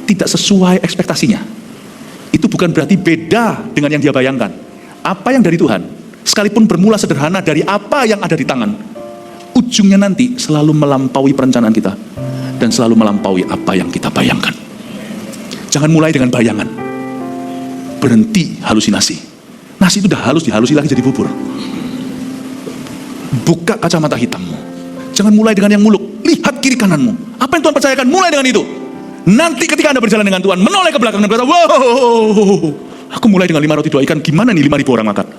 tidak sesuai ekspektasinya, itu bukan berarti beda dengan yang dia bayangkan. Apa yang dari Tuhan, sekalipun bermula sederhana dari apa yang ada di tangan, ujungnya nanti selalu melampaui perencanaan kita dan selalu melampaui apa yang kita bayangkan. Jangan mulai dengan bayangan, berhenti halusinasi. Nasi itu udah halus, dihalusi lagi jadi bubur. Buka kacamata hitammu, jangan mulai dengan yang muluk. Lihat kiri kananmu, apa yang Tuhan percayakan, mulai dengan itu. Nanti ketika Anda berjalan dengan Tuhan, menoleh ke belakang dan berkata, wow, aku mulai dengan 5 roti 2 ikan, gimana nih 5.000 orang makan?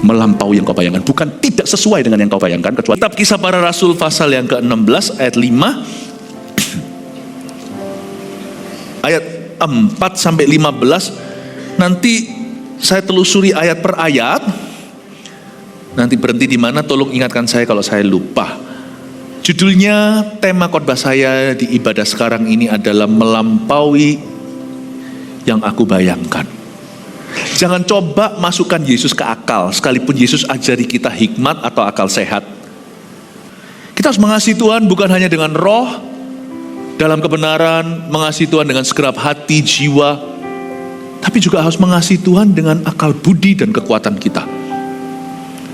Melampaui yang kau bayangkan, bukan tidak sesuai dengan yang kau bayangkan. Kecuali Kitab Kisah Para Rasul pasal yang ke-16 ayat 5 ayat 4 sampai 15. Nanti saya telusuri ayat per ayat. Nanti berhenti di mana, tolong ingatkan saya kalau saya lupa. Judulnya, tema khotbah saya di ibadah sekarang ini adalah melampaui yang aku bayangkan. Jangan coba masukkan Yesus ke akal, sekalipun Yesus ajari kita hikmat atau akal sehat. Kita harus mengasihi Tuhan bukan hanya dengan roh, dalam kebenaran, mengasihi Tuhan dengan segenap hati, jiwa, tapi juga harus mengasihi Tuhan dengan akal budi dan kekuatan kita.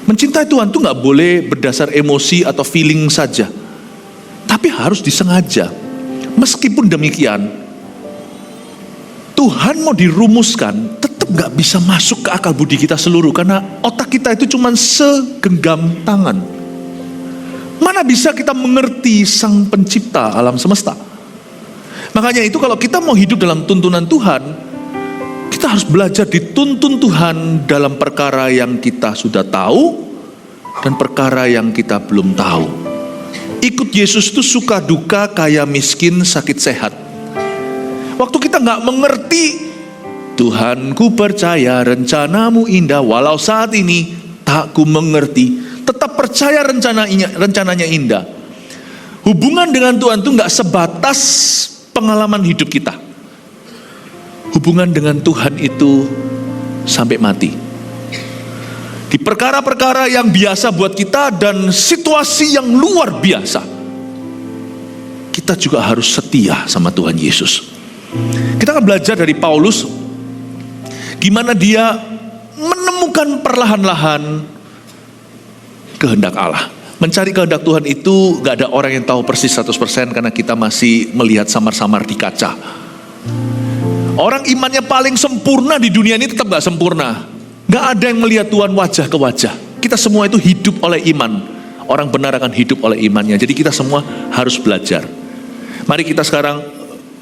Mencintai Tuhan itu gak boleh berdasar emosi atau feeling saja, tapi harus disengaja. Meskipun demikian, Tuhan mau dirumuskan, tetap gak bisa masuk ke akal budi kita seluruh, karena otak kita itu cuma segenggam tangan. Mana bisa kita mengerti Sang Pencipta alam semesta? Makanya itu kalau kita mau hidup dalam tuntunan Tuhan, kita harus belajar dituntun Tuhan dalam perkara yang kita sudah tahu dan perkara yang kita belum tahu. Ikut Yesus itu suka duka, kaya miskin, sakit sehat. Waktu kita gak mengerti, Tuhan ku percaya rencanamu indah, walau saat ini tak ku mengerti, tetap percaya rencananya indah. Hubungan dengan Tuhan itu gak sebatas pengalaman hidup kita. Hubungan dengan Tuhan itu sampai mati. Di perkara-perkara yang biasa buat kita dan situasi yang luar biasa, kita juga harus setia sama Tuhan Yesus. Kita akan belajar dari Paulus, gimana dia menemukan perlahan-lahan kehendak Allah. Mencari kehendak Tuhan itu gak ada orang yang tahu persis 100%, karena kita masih melihat samar-samar di kaca. Orang imannya paling sempurna di dunia ini tetap gak sempurna. Gak ada yang melihat Tuhan wajah ke wajah. Kita semua itu hidup oleh iman. Orang benar akan hidup oleh imannya. Jadi kita semua harus belajar. Mari kita sekarang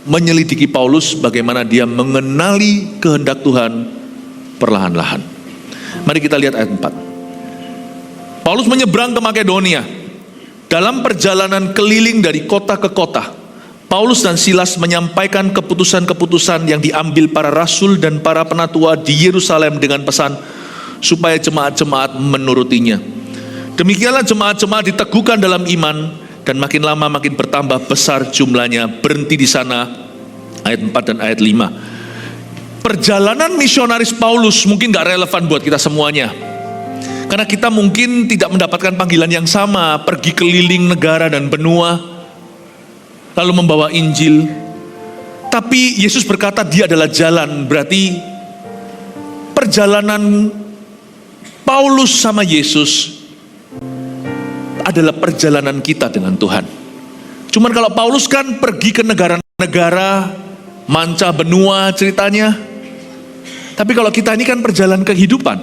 menyelidiki Paulus, bagaimana dia mengenali kehendak Tuhan perlahan-lahan. Mari kita lihat ayat 4. Paulus menyeberang ke Makedonia. Dalam perjalanan keliling dari kota ke kota, Paulus dan Silas menyampaikan keputusan-keputusan yang diambil para rasul dan para penatua di Yerusalem dengan pesan supaya jemaat-jemaat menurutinya. Demikianlah jemaat-jemaat diteguhkan dalam iman, dan makin lama makin bertambah besar jumlahnya. Berhenti di sana, ayat 4 dan ayat 5. Perjalanan misionaris Paulus mungkin gak relevan buat kita semuanya, karena kita mungkin tidak mendapatkan panggilan yang sama, pergi keliling negara dan benua, lalu membawa Injil. Tapi Yesus berkata dia adalah jalan. Berarti perjalanan Paulus sama Yesus adalah perjalanan kita dengan Tuhan. Cuman kalau Paulus kan pergi ke negara-negara, manca benua ceritanya. Tapi kalau kita ini kan perjalanan kehidupan.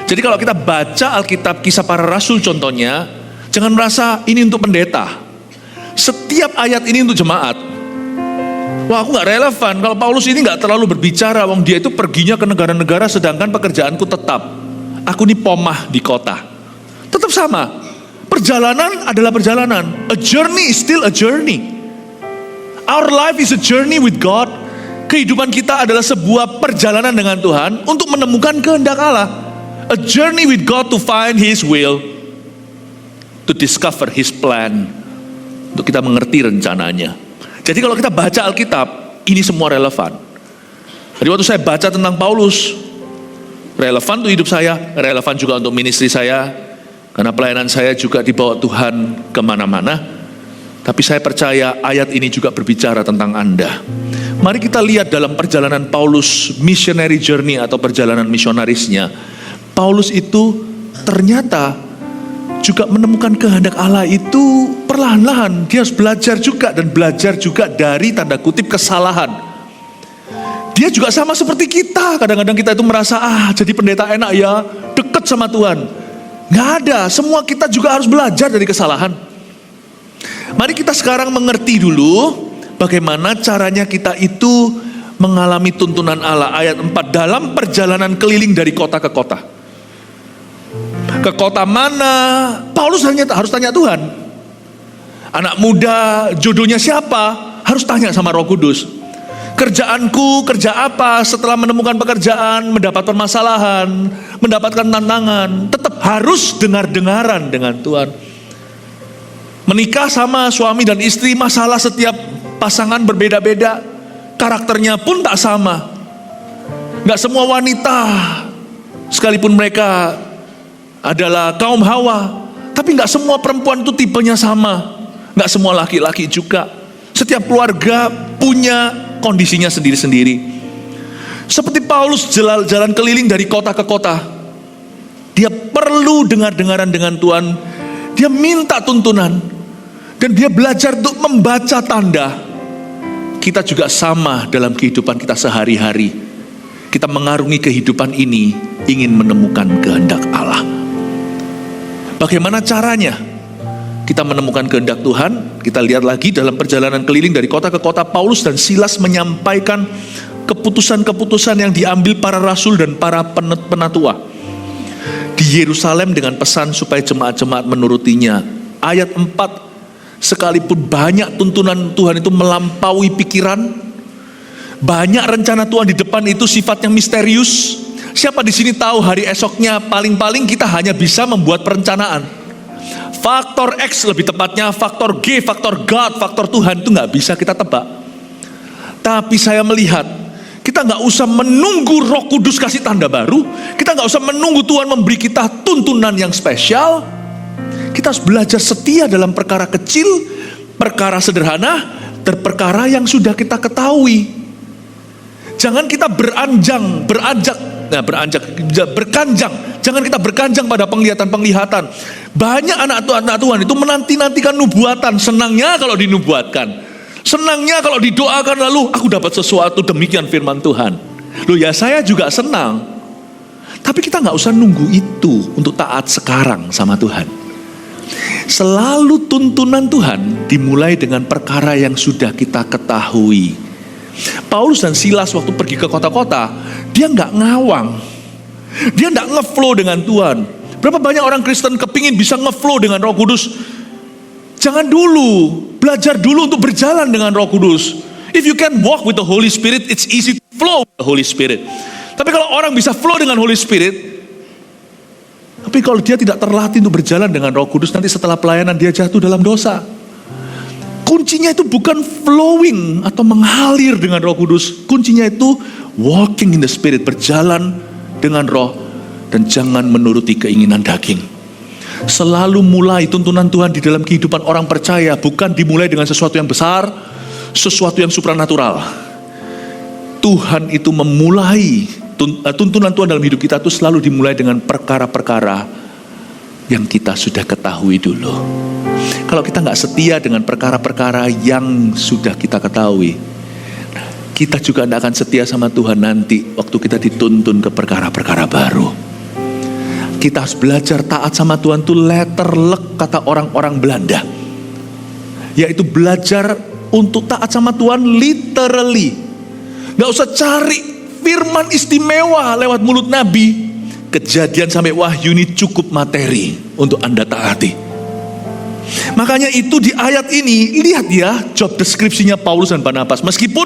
Jadi kalau kita baca Alkitab Kisah Para Rasul contohnya, jangan merasa ini untuk pendeta. Setiap ayat ini untuk jemaat. Wah, aku gak relevan. Kalau Paulus ini gak terlalu berbicara, wong dia itu perginya ke negara-negara, sedangkan pekerjaanku tetap. Aku ini pomah di kota. Tetap sama. Perjalanan adalah perjalanan. A journey is still a journey. Our life is a journey with God. Kehidupan kita adalah sebuah perjalanan dengan Tuhan untuk menemukan kehendak Allah. A journey with God to find His will, to discover His plan, untuk kita mengerti rencananya. Jadi kalau kita baca Alkitab, ini semua relevan. Jadi waktu saya baca tentang Paulus, relevan untuk hidup saya, relevan juga untuk ministry saya, karena pelayanan saya juga dibawa Tuhan kemana-mana. Tapi saya percaya ayat ini juga berbicara tentang Anda. Mari kita lihat dalam perjalanan Paulus, missionary journey atau perjalanan misionarisnya. Paulus itu ternyata juga menemukan kehendak Allah itu perlahan-lahan. Dia harus belajar juga, dan belajar juga dari tanda kutip kesalahan. Dia juga sama seperti kita. Kadang-kadang kita itu merasa, jadi pendeta enak ya, deket sama Tuhan. Nggak ada, semua kita juga harus belajar dari kesalahan. Mari kita sekarang mengerti dulu bagaimana caranya kita itu mengalami tuntunan Allah. Ayat 4, dalam perjalanan keliling dari kota ke kota. Ke kota mana? Paulus harus tanya Tuhan. Anak muda, jodohnya siapa? Harus tanya sama Roh Kudus. Kerjaanku, kerja apa? Setelah menemukan pekerjaan, mendapat permasalahan, mendapatkan tantangan, tetap harus dengar-dengaran dengan Tuhan. Menikah sama suami dan istri, masalah setiap pasangan berbeda-beda, karakternya pun tak sama. Gak semua wanita, sekalipun mereka adalah kaum Hawa, tapi gak semua perempuan itu tipenya sama. Gak semua laki-laki juga. Setiap keluarga punya kondisinya sendiri-sendiri. Seperti Paulus jalan keliling dari kota ke kota, dia perlu dengar-dengaran dengan Tuhan. Dia minta tuntunan. Dan dia belajar untuk membaca tanda. Kita juga sama dalam kehidupan kita sehari-hari. Kita mengarungi kehidupan ini ingin menemukan kehendak Allah. Bagaimana caranya kita menemukan kehendak Tuhan? Kita lihat lagi dalam perjalanan keliling dari kota ke kota, Paulus dan Silas menyampaikan keputusan-keputusan yang diambil para rasul dan para penatua di Yerusalem dengan pesan supaya jemaat-jemaat menurutinya. Ayat 4, sekalipun banyak tuntunan Tuhan itu melampaui pikiran, banyak rencana Tuhan di depan itu sifatnya misterius. Siapa di sini tahu hari esoknya? Paling-paling kita hanya bisa membuat perencanaan. Faktor X, lebih tepatnya faktor G, faktor God, faktor Tuhan itu nggak bisa kita tebak. Tapi saya melihat kita nggak usah menunggu Roh Kudus kasih tanda baru. Kita nggak usah menunggu Tuhan memberi kita tuntunan yang spesial. Kita harus belajar setia dalam perkara kecil, perkara sederhana, dan perkara yang sudah kita ketahui. Jangan kita berkanjang. Jangan kita berkanjang pada penglihatan-penglihatan. Banyak anak Tuhan itu menanti-nantikan nubuatan. Senangnya kalau dinubuatkan. Senangnya kalau didoakan lalu aku dapat sesuatu, demikian firman Tuhan. Loh ya, saya juga senang. Tapi kita gak usah nunggu itu untuk taat sekarang sama Tuhan. Selalu tuntunan Tuhan dimulai dengan perkara yang sudah kita ketahui. Paulus dan Silas waktu pergi ke kota-kota, dia nggak ngawang, dia nggak ngeflow dengan Tuhan. Berapa banyak orang Kristen kepingin bisa ngeflow dengan Roh Kudus? Jangan dulu, belajar dulu untuk berjalan dengan Roh Kudus. If you can walk with the Holy Spirit, it's easy to flow with the Holy Spirit. Tapi kalau orang bisa flow dengan Holy Spirit, tapi kalau dia tidak terlatih untuk berjalan dengan Roh Kudus, nanti setelah pelayanan dia jatuh dalam dosa. Kuncinya itu bukan flowing atau mengalir dengan Roh Kudus. Kuncinya itu walking in the Spirit, berjalan dengan Roh dan jangan menuruti keinginan daging. Selalu mulai tuntunan Tuhan di dalam kehidupan orang percaya bukan dimulai dengan sesuatu yang besar, sesuatu yang supranatural. Tuhan itu memulai tuntunan Tuhan dalam hidup kita itu selalu dimulai dengan perkara-perkara yang kita sudah ketahui dulu. Kalau kita nggak setia dengan perkara-perkara yang sudah kita ketahui, kita juga tidak akan setia sama Tuhan nanti waktu kita dituntun ke perkara-perkara baru. Kita harus belajar taat sama Tuhan itu letterlek, kata orang-orang Belanda, yaitu belajar untuk taat sama Tuhan literally. Nggak usah cari firman istimewa lewat mulut Nabi. Kejadian sampai Wahyu ini cukup materi untuk Anda taati. Makanya itu di ayat ini, lihat ya job deskripsinya Paulus dan Barnabas. Meskipun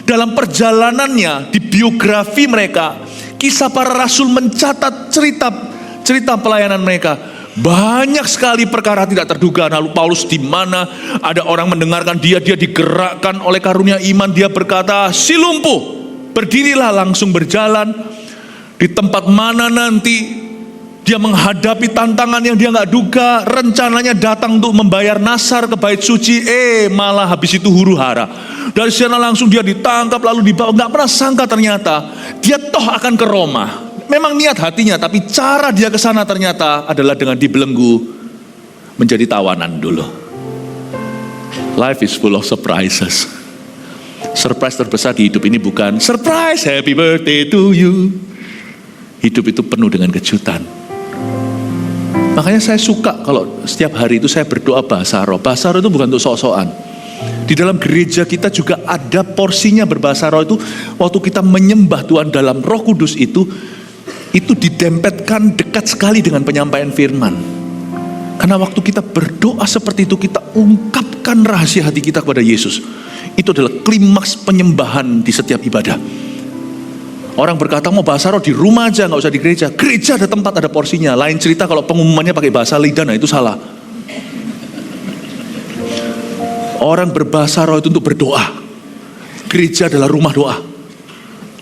dalam perjalanannya, di biografi mereka, kisah para rasul mencatat cerita pelayanan mereka. Banyak sekali perkara tidak terduga. Lalu Paulus di mana ada orang mendengarkan dia digerakkan oleh karunia iman. Dia berkata, si lumpuh, berdirilah, langsung berjalan. Di tempat mana nanti Dia menghadapi tantangan yang dia nggak duga. Rencananya datang untuk membayar nasar ke bait suci, malah habis itu huru hara. Dari sana langsung dia ditangkap lalu dibawa. Nggak pernah sangka ternyata dia toh akan ke Roma. Memang niat hatinya, tapi cara dia ke sana ternyata adalah dengan dibelenggu menjadi tawanan dulu. Life is full of surprises. Surprise terbesar di hidup ini bukan surprise happy birthday to you. Hidup itu penuh dengan kejutan. Makanya saya suka kalau setiap hari itu saya berdoa bahasa roh. Bahasa roh itu bukan untuk sok-sokan. Di dalam gereja kita juga ada porsinya berbahasa roh itu. Waktu kita menyembah Tuhan dalam Roh Kudus itu didempetkan dekat sekali dengan penyampaian firman. Karena waktu kita berdoa seperti itu, kita ungkapkan rahasia hati kita kepada Yesus. Itu adalah klimaks penyembahan di setiap ibadah. Orang berkata mau bahasa roh di rumah aja, gak usah di gereja. Gereja ada tempat, ada porsinya. Lain cerita kalau pengumumannya pakai bahasa lidah, nah itu salah. Orang berbahasa roh itu untuk berdoa. Gereja adalah rumah doa.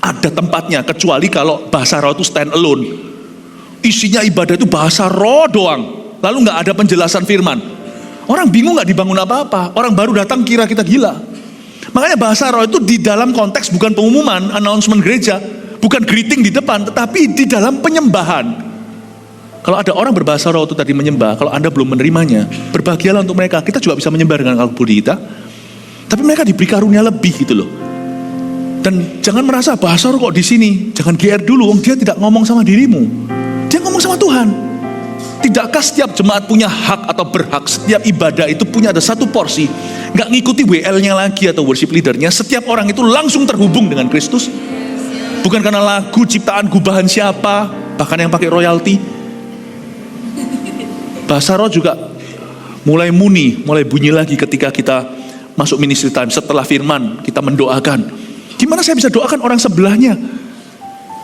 Ada tempatnya, kecuali kalau bahasa roh itu stand alone. Isinya ibadah itu bahasa roh doang. Lalu gak ada penjelasan firman. Orang bingung gak dibangun apa-apa. Orang baru datang kira kita gila. Makanya bahasa roh itu di dalam konteks bukan pengumuman, announcement gereja. Bukan greeting di depan, tetapi di dalam penyembahan. Kalau ada orang berbahasa roh itu tadi menyembah, kalau Anda belum menerimanya, berbahagialah untuk mereka. Kita juga bisa menyembah dengan akal budi kita, tapi mereka diberi karunia lebih gitu loh. Dan jangan merasa bahasa roh kok di sini, jangan GR dulu, dia tidak ngomong sama dirimu, dia ngomong sama Tuhan. Tidakkah setiap jemaat punya hak atau berhak? Setiap ibadah itu punya ada satu porsi, nggak ngikuti WL-nya lagi atau worship leader-nya. Setiap orang itu langsung terhubung dengan Kristus. Bukan karena lagu ciptaan gubahan siapa, bahkan yang pakai royalti. Bahasa roh juga mulai bunyi lagi ketika kita masuk ministry time. Setelah firman, kita mendoakan. Gimana saya bisa doakan orang sebelahnya?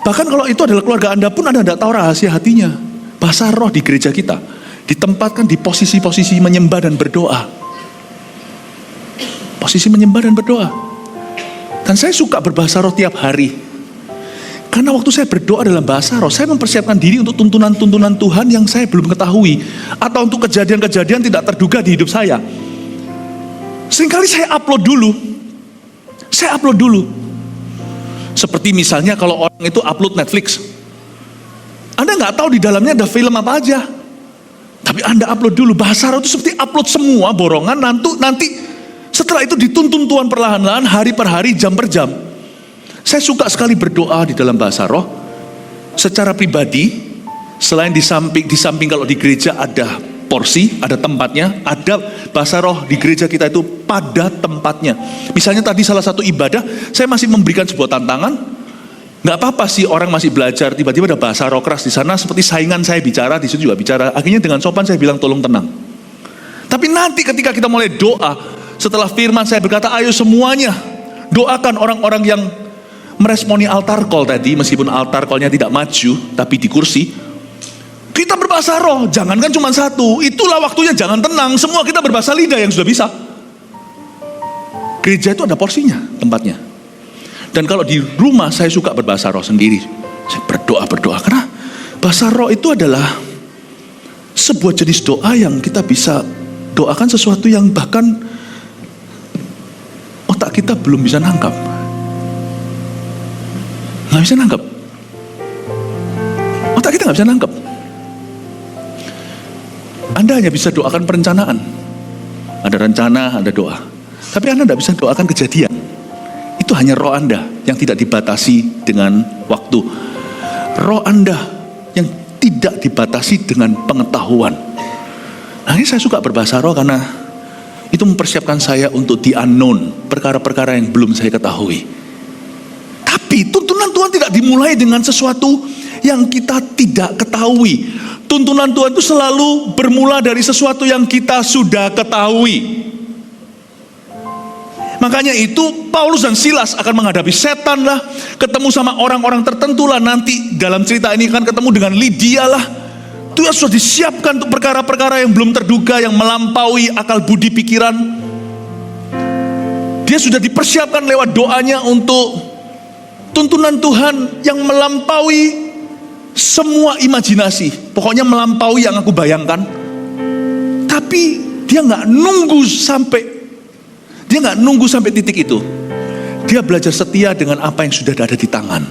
Bahkan kalau itu adalah keluarga Anda pun Anda tidak tahu rahasia hatinya. Bahasa roh di gereja kita ditempatkan di posisi-posisi menyembah dan berdoa. Posisi menyembah dan berdoa. Dan saya suka berbahasa roh tiap hari. Karena waktu saya berdoa dalam bahasa roh, saya mempersiapkan diri untuk tuntunan-tuntunan Tuhan yang saya belum ketahui. Atau untuk kejadian-kejadian tidak terduga di hidup saya. Seringkali saya upload dulu. Seperti misalnya kalau orang itu upload Netflix. Anda nggak tahu di dalamnya ada film apa aja. Tapi Anda upload dulu. Bahasa roh itu seperti upload semua borongan. Nanti setelah itu dituntun Tuhan perlahan-lahan, hari per hari, jam per jam. Saya suka sekali berdoa di dalam bahasa roh. Secara pribadi, selain di samping kalau di gereja ada porsi, ada tempatnya, ada bahasa roh di gereja kita itu pada tempatnya. Misalnya tadi salah satu ibadah, saya masih memberikan sebuah tantangan. Gak apa-apa sih orang masih belajar, tiba-tiba ada bahasa roh keras di sana, seperti saingan saya bicara, di situ juga bicara. Akhirnya dengan sopan saya bilang tolong tenang. Tapi nanti ketika kita mulai doa, setelah firman saya berkata, ayo semuanya doakan orang-orang yang meresponi altar call tadi, meskipun altar call-nya tidak maju, tapi di kursi, kita berbahasa roh, jangankan cuma satu, itulah waktunya jangan tenang, semua kita berbahasa lidah yang sudah bisa. Gereja itu ada porsinya, tempatnya. Dan kalau di rumah saya suka berbahasa roh sendiri, saya berdoa, karena bahasa roh itu adalah sebuah jenis doa yang kita bisa doakan sesuatu yang bahkan otak kita belum bisa nangkap. Nggak bisa nangkep. Otak kita nggak bisa nangkep. Anda hanya bisa doakan perencanaan. Ada rencana, ada doa. Tapi Anda tidak bisa doakan kejadian. Itu hanya roh Anda yang tidak dibatasi dengan waktu. Roh Anda yang tidak dibatasi dengan pengetahuan. Nah, ini saya suka berbahasa roh karena itu mempersiapkan saya untuk the unknown. Perkara-perkara yang belum saya ketahui. Tapi tuntunan Tuhan tidak dimulai dengan sesuatu yang kita tidak ketahui. Tuntunan Tuhan itu selalu bermula dari sesuatu yang kita sudah ketahui. Makanya itu Paulus dan Silas akan menghadapi setan lah, ketemu sama orang-orang tertentu lah, nanti dalam cerita ini akan ketemu dengan Lydia lah. Itu sudah disiapkan untuk perkara-perkara yang belum terduga, yang melampaui akal budi pikiran. Dia sudah dipersiapkan lewat doanya untuk tuntunan Tuhan yang melampaui semua imajinasi, pokoknya melampaui yang aku bayangkan. Tapi dia nggak nunggu sampai titik itu. Dia belajar setia dengan apa yang sudah ada di tangan.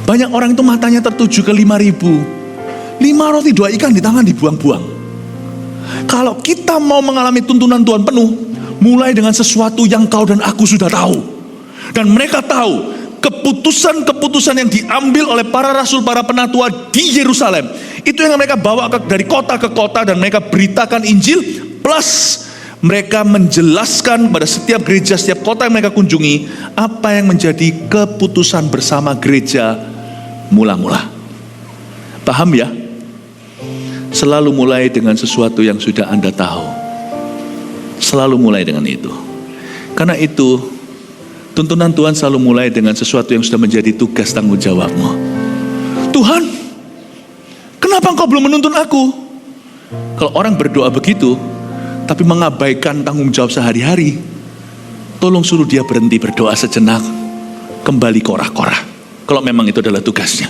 Banyak orang itu matanya tertuju ke 5.000, 5 roti 2 ikan di tangan dibuang-buang. Kalau kita mau mengalami tuntunan Tuhan penuh, mulai dengan sesuatu yang kau dan aku sudah tahu. Dan mereka tahu keputusan-keputusan yang diambil oleh para rasul, para penatua di Yerusalem, itu yang mereka bawa dari kota ke kota dan mereka beritakan Injil, plus mereka menjelaskan pada setiap gereja, setiap kota yang mereka kunjungi, apa yang menjadi keputusan bersama gereja mula-mula. Paham ya? Selalu mulai dengan sesuatu yang sudah Anda tahu. Selalu mulai dengan itu. Karena itu, tuntunan Tuhan selalu mulai dengan sesuatu yang sudah menjadi tugas tanggung jawabmu. Tuhan, kenapa Engkau belum menuntun aku? Kalau orang berdoa begitu, tapi mengabaikan tanggung jawab sehari-hari, tolong suruh dia berhenti berdoa sejenak, kembali korah-korah. Kalau memang itu adalah tugasnya.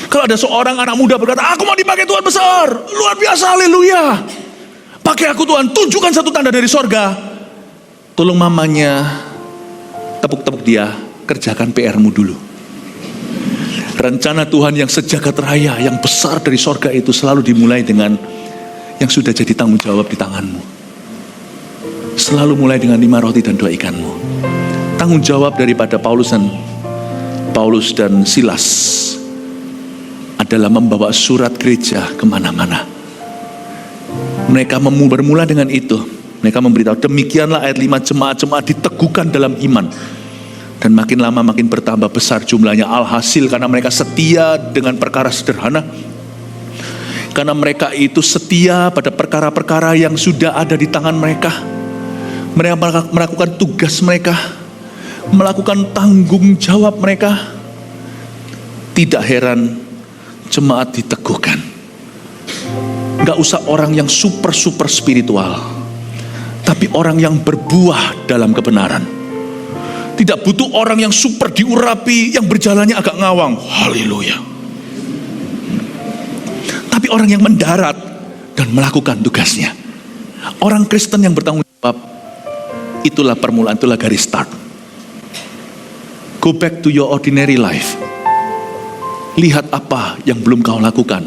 Kalau ada seorang anak muda berkata, aku mau dipakai Tuhan besar, luar biasa, haleluya. Pakai aku Tuhan, tunjukkan satu tanda dari sorga. Tolong mamanya tepuk-tepuk dia, kerjakan PR-mu dulu. Rencana Tuhan yang sejagat raya, yang besar dari sorga itu selalu dimulai dengan yang sudah jadi tanggung jawab di tanganmu. Selalu mulai dengan 5 roti dan 2 ikanmu. Tanggung jawab daripada Paulus dan Silas adalah membawa surat gereja kemana-mana. Mereka bermula dengan itu. Mereka memberitahu, demikianlah ayat 5, jemaat-jemaat diteguhkan dalam iman. Dan makin lama makin bertambah besar jumlahnya. Alhasil karena mereka setia dengan perkara sederhana. Karena mereka itu setia pada perkara-perkara yang sudah ada di tangan mereka. Mereka melakukan tugas mereka. Melakukan tanggung jawab mereka. Tidak heran jemaat diteguhkan. Gak usah orang yang super spiritual, tapi orang yang berbuah dalam kebenaran. Tidak butuh orang yang super diurapi, yang berjalannya agak ngawang. Haleluya. Tapi orang yang mendarat dan melakukan tugasnya. Orang Kristen yang bertanggung jawab, itulah permulaan, itulah garis start. Go back to your ordinary life. Lihat apa yang belum kau lakukan,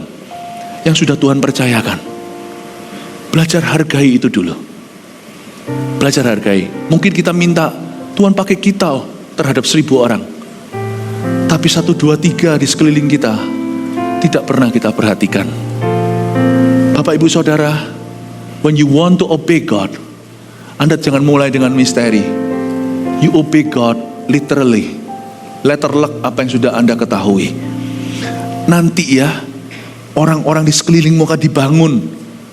yang sudah Tuhan percayakan. Belajar hargai itu dulu. Belajar hargai. Mungkin kita minta Tuhan pakai kita terhadap 1.000 orang, tapi 1, 2, 3 di sekeliling kita tidak pernah kita perhatikan. Bapak ibu saudara, when you want to obey God, Anda jangan mulai dengan misteri. You obey God literally. Letter luck apa yang sudah Anda ketahui. Nanti ya, orang-orang di sekelilingmu akan dibangun.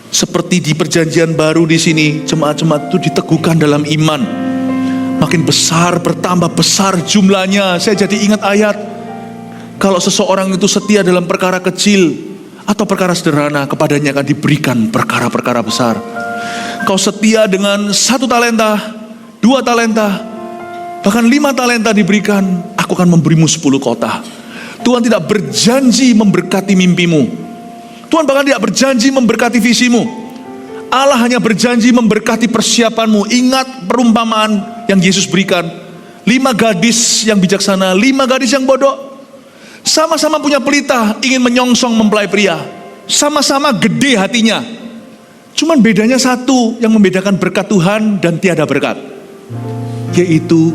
Seperti di perjanjian baru di sini, jemaat-jemaat itu diteguhkan dalam iman. Makin besar, bertambah besar jumlahnya. Saya jadi ingat ayat, kalau seseorang itu setia dalam perkara kecil atau perkara sederhana, kepadanya akan diberikan perkara-perkara besar. Kau setia dengan 1 talenta, 2 talenta, bahkan 5 talenta diberikan, aku akan memberimu 10 kota. Tuhan tidak berjanji memberkati mimpimu. Tuhan bahkan tidak berjanji memberkati visimu. Allah hanya berjanji memberkati persiapanmu. Ingat perumpamaan yang Yesus berikan. 5 gadis yang bijaksana, 5 gadis yang bodoh. Sama-sama punya pelita, ingin menyongsong mempelai pria. Sama-sama gede hatinya. Cuman bedanya satu yang membedakan berkat Tuhan dan tiada berkat, yaitu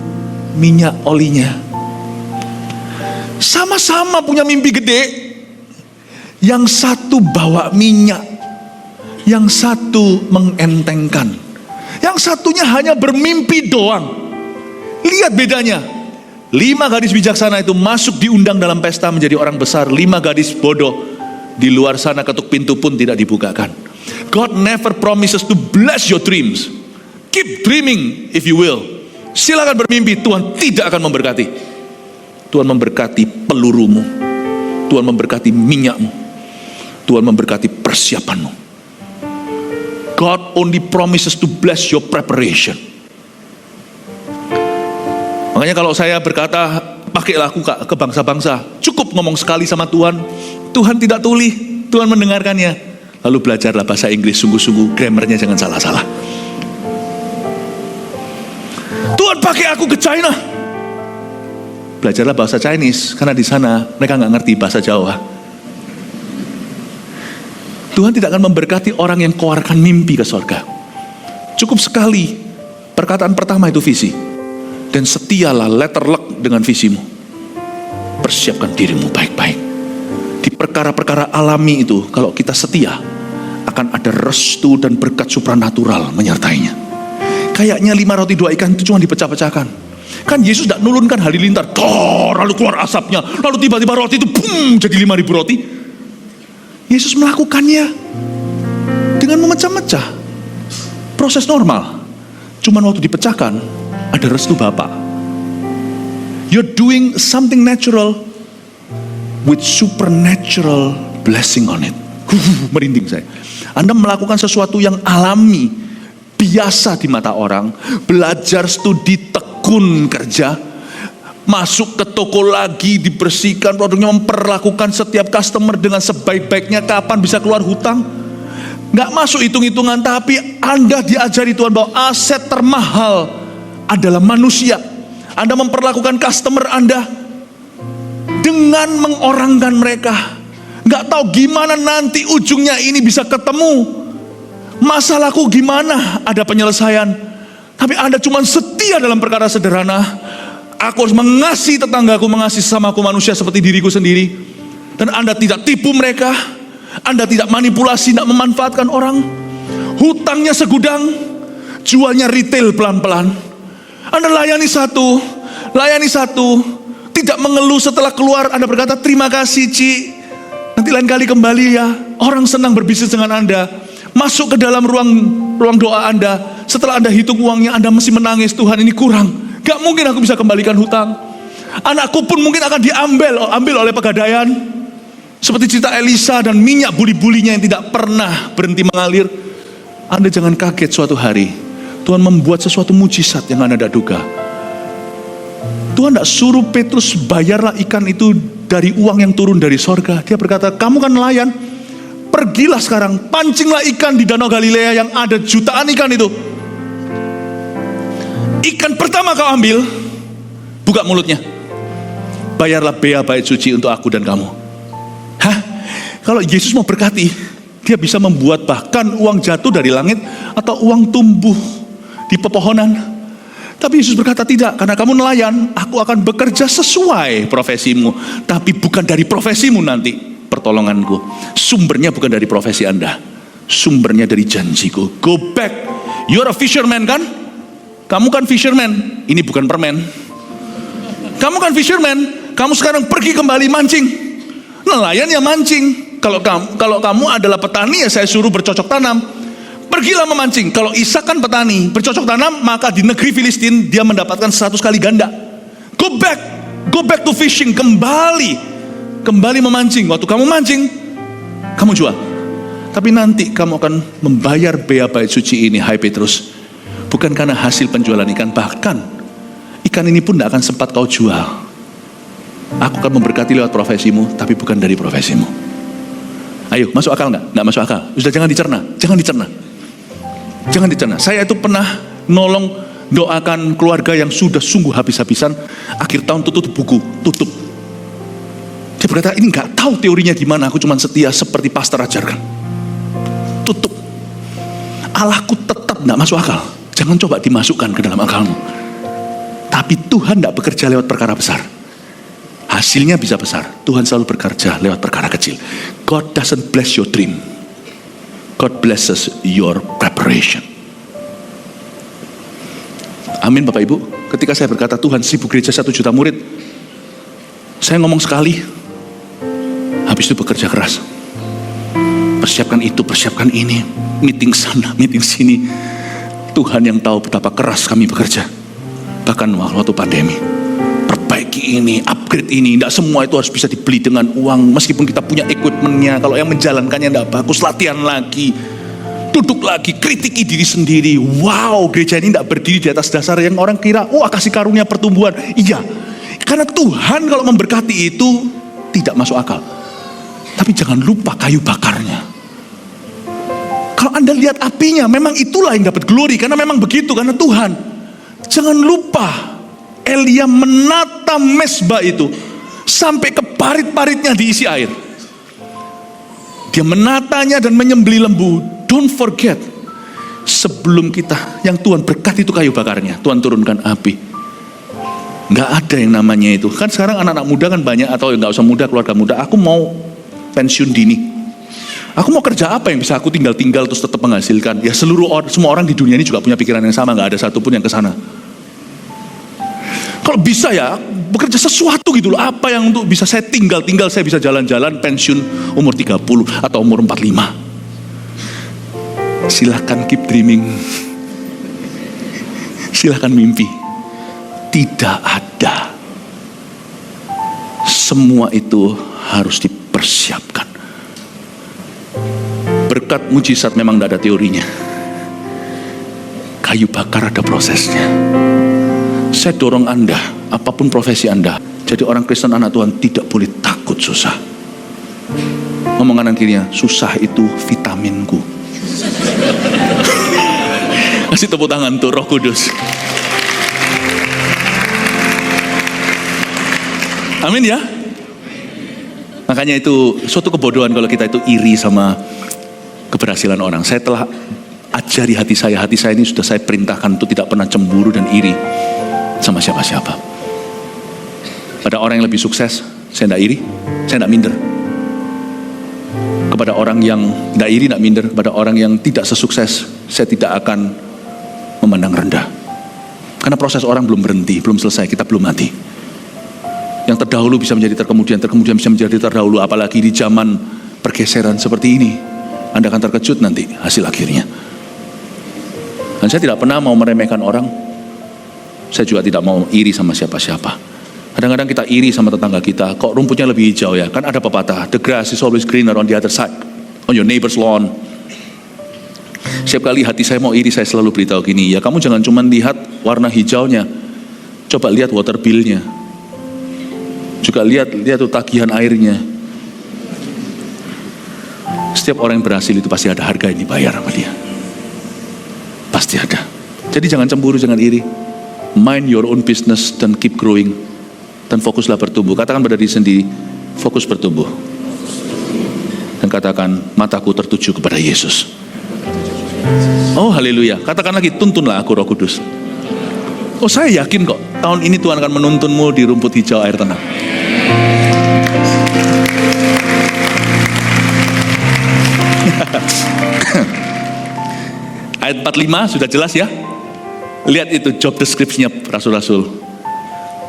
minyak olinya. Sama-sama punya mimpi gede. Yang satu bawa minyak, yang satu mengentengkan, yang satunya hanya bermimpi doang. Lihat bedanya. 5 gadis bijaksana itu masuk diundang dalam pesta menjadi orang besar. 5 gadis bodoh di luar sana ketuk pintu pun tidak dibukakan. God never promises to bless your dreams. Keep dreaming if you will. Silakan bermimpi, Tuhan tidak akan memberkati. Tuhan memberkati pelurumu. Tuhan memberkati minyakmu. Tuhan memberkati persiapanmu. God only promises to bless your preparation. Makanya kalau saya berkata pakailah aku ke bangsa-bangsa. Cukup ngomong sekali sama Tuhan. Tuhan tidak tuli, Tuhan mendengarkannya. Lalu belajarlah bahasa Inggris sungguh-sungguh, grammarnya jangan salah-salah. Tuhan pakai aku ke China. Belajarlah bahasa Chinese, karena di sana mereka nggak ngerti bahasa Jawa. Tuhan tidak akan memberkati orang yang keluarkan mimpi ke surga. Cukup sekali perkataan pertama itu visi. Dan setialah letter luck dengan visimu. Persiapkan dirimu baik-baik. Di perkara-perkara alami itu, kalau kita setia, akan ada restu dan berkat supranatural menyertainya. Kayaknya 5 roti 2 ikan itu cuma dipecah-pecahkan. Kan Yesus tidak nurunkan halilintar, lalu keluar asapnya, lalu tiba-tiba roti itu boom, jadi 5.000 roti. Yesus melakukannya dengan memecah-mecah. Proses normal. Cuman waktu dipecahkan, ada restu Bapa. You're doing something natural with supernatural blessing on it. Merinding saya. Anda melakukan sesuatu yang alami, biasa di mata orang, belajar, studi, tekun, kerja, masuk ke toko lagi, dibersihkan produknya, memperlakukan setiap customer dengan sebaik-baiknya, kapan bisa keluar hutang. Gak masuk hitung-hitungan, tapi Anda diajari Tuhan bahwa aset termahal adalah manusia. Anda memperlakukan customer Anda dengan mengorangkan mereka. Gak tahu gimana nanti ujungnya ini bisa ketemu. Masalahku gimana? Ada penyelesaian. Tapi Anda cuma setia dalam perkara sederhana. Aku harus mengasihi tetanggaku, mengasihi sesamaku manusia seperti diriku sendiri. Dan Anda tidak tipu mereka. Anda tidak manipulasi, tidak memanfaatkan orang. Hutangnya segudang, jualnya retail pelan-pelan. Anda layani satu. Tidak mengeluh setelah keluar. Anda berkata, terima kasih Ci, nanti lain kali kembali ya. Orang senang berbisnis dengan Anda. Masuk ke dalam ruang doa Anda. Setelah Anda hitung uangnya, Anda mesti menangis, Tuhan ini kurang. Gak mungkin aku bisa kembalikan hutang. Anakku pun mungkin akan diambil oleh pegadaian. Seperti cerita Elisa dan minyak buli-bulinya yang tidak pernah berhenti mengalir. Anda jangan kaget suatu hari Tuhan membuat sesuatu mujizat yang Anda tidak duga. Tuhan tidak suruh Petrus bayarlah ikan itu dari uang yang turun dari sorga. Dia berkata, kamu kan nelayan, pergilah sekarang, pancinglah ikan di Danau Galilea yang ada jutaan ikan itu. Ikan pertama kau ambil, buka mulutnya, bayarlah bea bait suci untuk aku dan kamu. Hah? Kalau Yesus mau berkati, dia bisa membuat bahkan uang jatuh dari langit atau uang tumbuh di pepohonan. Tapi Yesus berkata tidak, karena kamu nelayan, aku akan bekerja sesuai profesimu. Tapi bukan dari profesimu nanti pertolonganku. Sumbernya bukan dari profesi Anda, sumbernya dari janjiku. Go back. You're a fisherman kan? Kamu kan fisherman. Ini bukan permen. Kamu kan fisherman. Kamu sekarang pergi kembali mancing. Nelayan ya mancing. Kalau kamu adalah petani ya saya suruh bercocok tanam. Pergilah memancing. Kalau Ishak kan petani, bercocok tanam, maka di negeri Filistin dia mendapatkan 100 kali ganda. Go back to fishing. Kembali memancing. Waktu kamu mancing, kamu jual. Tapi nanti kamu akan membayar bea bait suci ini, hai Petrus. Bukan karena hasil penjualan ikan, bahkan ikan ini pun tidak akan sempat kau jual. Aku akan memberkati lewat profesimu, tapi bukan dari profesimu. Ayo, masuk akal nggak? Nggak masuk akal. Sudah jangan dicerna. Saya itu pernah nolong doakan keluarga yang sudah sungguh habis-habisan. Akhir tahun tutup buku. Dia berkata, ini nggak tahu teorinya gimana. Aku cuma setia seperti pastor ajarkan. Tutup. Allahku tetap nggak masuk akal. Jangan coba dimasukkan ke dalam akalmu. Tapi Tuhan tidak bekerja lewat perkara besar. Hasilnya bisa besar. Tuhan selalu bekerja lewat perkara kecil. God doesn't bless your dream. God blesses your preparation. Amin Bapak Ibu. Ketika saya berkata Tuhan 1000 gereja 1 juta murid, saya ngomong sekali, habis itu bekerja keras. Persiapkan itu, persiapkan ini, meeting sana, meeting sini. Tuhan yang tahu betapa keras kami bekerja. Bahkan waktu pandemi, perbaiki ini, upgrade ini. Tidak semua itu harus bisa dibeli dengan uang. Meskipun kita punya equipmentnya, kalau yang menjalankannya tidak bagus, latihan lagi, duduk lagi, kritiki diri sendiri. Wow, gereja ini tidak berdiri di atas dasar yang orang kira, kasih karunia pertumbuhan. Iya, Karena Tuhan kalau memberkati itu tidak masuk akal. Tapi jangan lupa kayu bakarnya. Kalau Anda lihat apinya, memang itulah yang dapat glory. Karena memang begitu, karena Tuhan. Jangan lupa Elia menata mesbah itu sampai ke parit-paritnya diisi air. Dia menatanya dan menyembelih lembu. Don't forget, sebelum kita, yang Tuhan berkati itu kayu bakarnya, Tuhan turunkan api. Nggak ada yang namanya itu. Kan sekarang anak-anak muda kan banyak, atau nggak usah muda, keluarga muda. Aku mau pensiun dini. Aku mau kerja apa yang bisa aku tinggal-tinggal terus tetap menghasilkan? Ya semua orang di dunia ini juga punya pikiran yang sama. Nggak ada satupun yang kesana. Kalau bisa ya, bekerja sesuatu gitu loh. Apa yang untuk bisa saya tinggal saya bisa jalan-jalan pensiun umur 30 atau umur 45. Silahkan keep dreaming. Silahkan mimpi. Tidak ada. Semua itu harus dipersiapkan. Berkat mujizat memang tidak ada teorinya. Kayu bakar ada prosesnya. Saya dorong Anda, apapun profesi Anda, jadi orang Kristen anak Tuhan tidak boleh takut susah. Ngomong kanan kirinya, susah itu vitaminku. Kasih tepuk tangan untuk Roh Kudus. Amin ya. Makanya itu suatu kebodohan kalau kita itu iri sama keberhasilan orang. Saya telah ajari hati saya ini sudah saya perintahkan untuk tidak pernah cemburu dan iri sama siapa-siapa. Pada orang yang lebih sukses, saya tidak iri, saya tidak minder. Kepada orang yang tidak iri, tidak minder. Kepada orang yang tidak sesukses, saya tidak akan memandang rendah. Karena proses orang belum berhenti, belum selesai, kita belum mati. Yang terdahulu bisa menjadi terkemudian bisa menjadi terdahulu. Apalagi di zaman pergeseran seperti ini, Anda akan terkejut nanti hasil akhirnya. Dan saya tidak pernah mau meremehkan orang. Saya juga tidak mau iri sama siapa-siapa. Kadang-kadang kita iri sama tetangga kita, kok rumputnya lebih hijau ya? Kan ada pepatah, the grass is always greener on the other side, on your neighbor's lawn. Setiap kali hati saya mau iri, saya selalu beritahu gini, ya kamu jangan cuma lihat warna hijaunya, coba lihat water bill-nya. Juga lihat tuh tagihan airnya. Setiap orang yang berhasil itu pasti ada harga yang dibayar sama dia. Pasti ada. Jadi jangan cemburu, jangan iri. Mind your own business dan keep growing. Dan fokuslah bertumbuh. Katakan pada diri sendiri, fokus bertumbuh. Dan katakan, mataku tertuju kepada Yesus. Oh haleluya. Katakan lagi, tuntunlah aku Roh Kudus. Oh saya yakin kok, tahun ini Tuhan akan menuntunmu di rumput hijau air tenang. Ayat 45 sudah jelas ya. Lihat itu job description-nya rasul-rasul.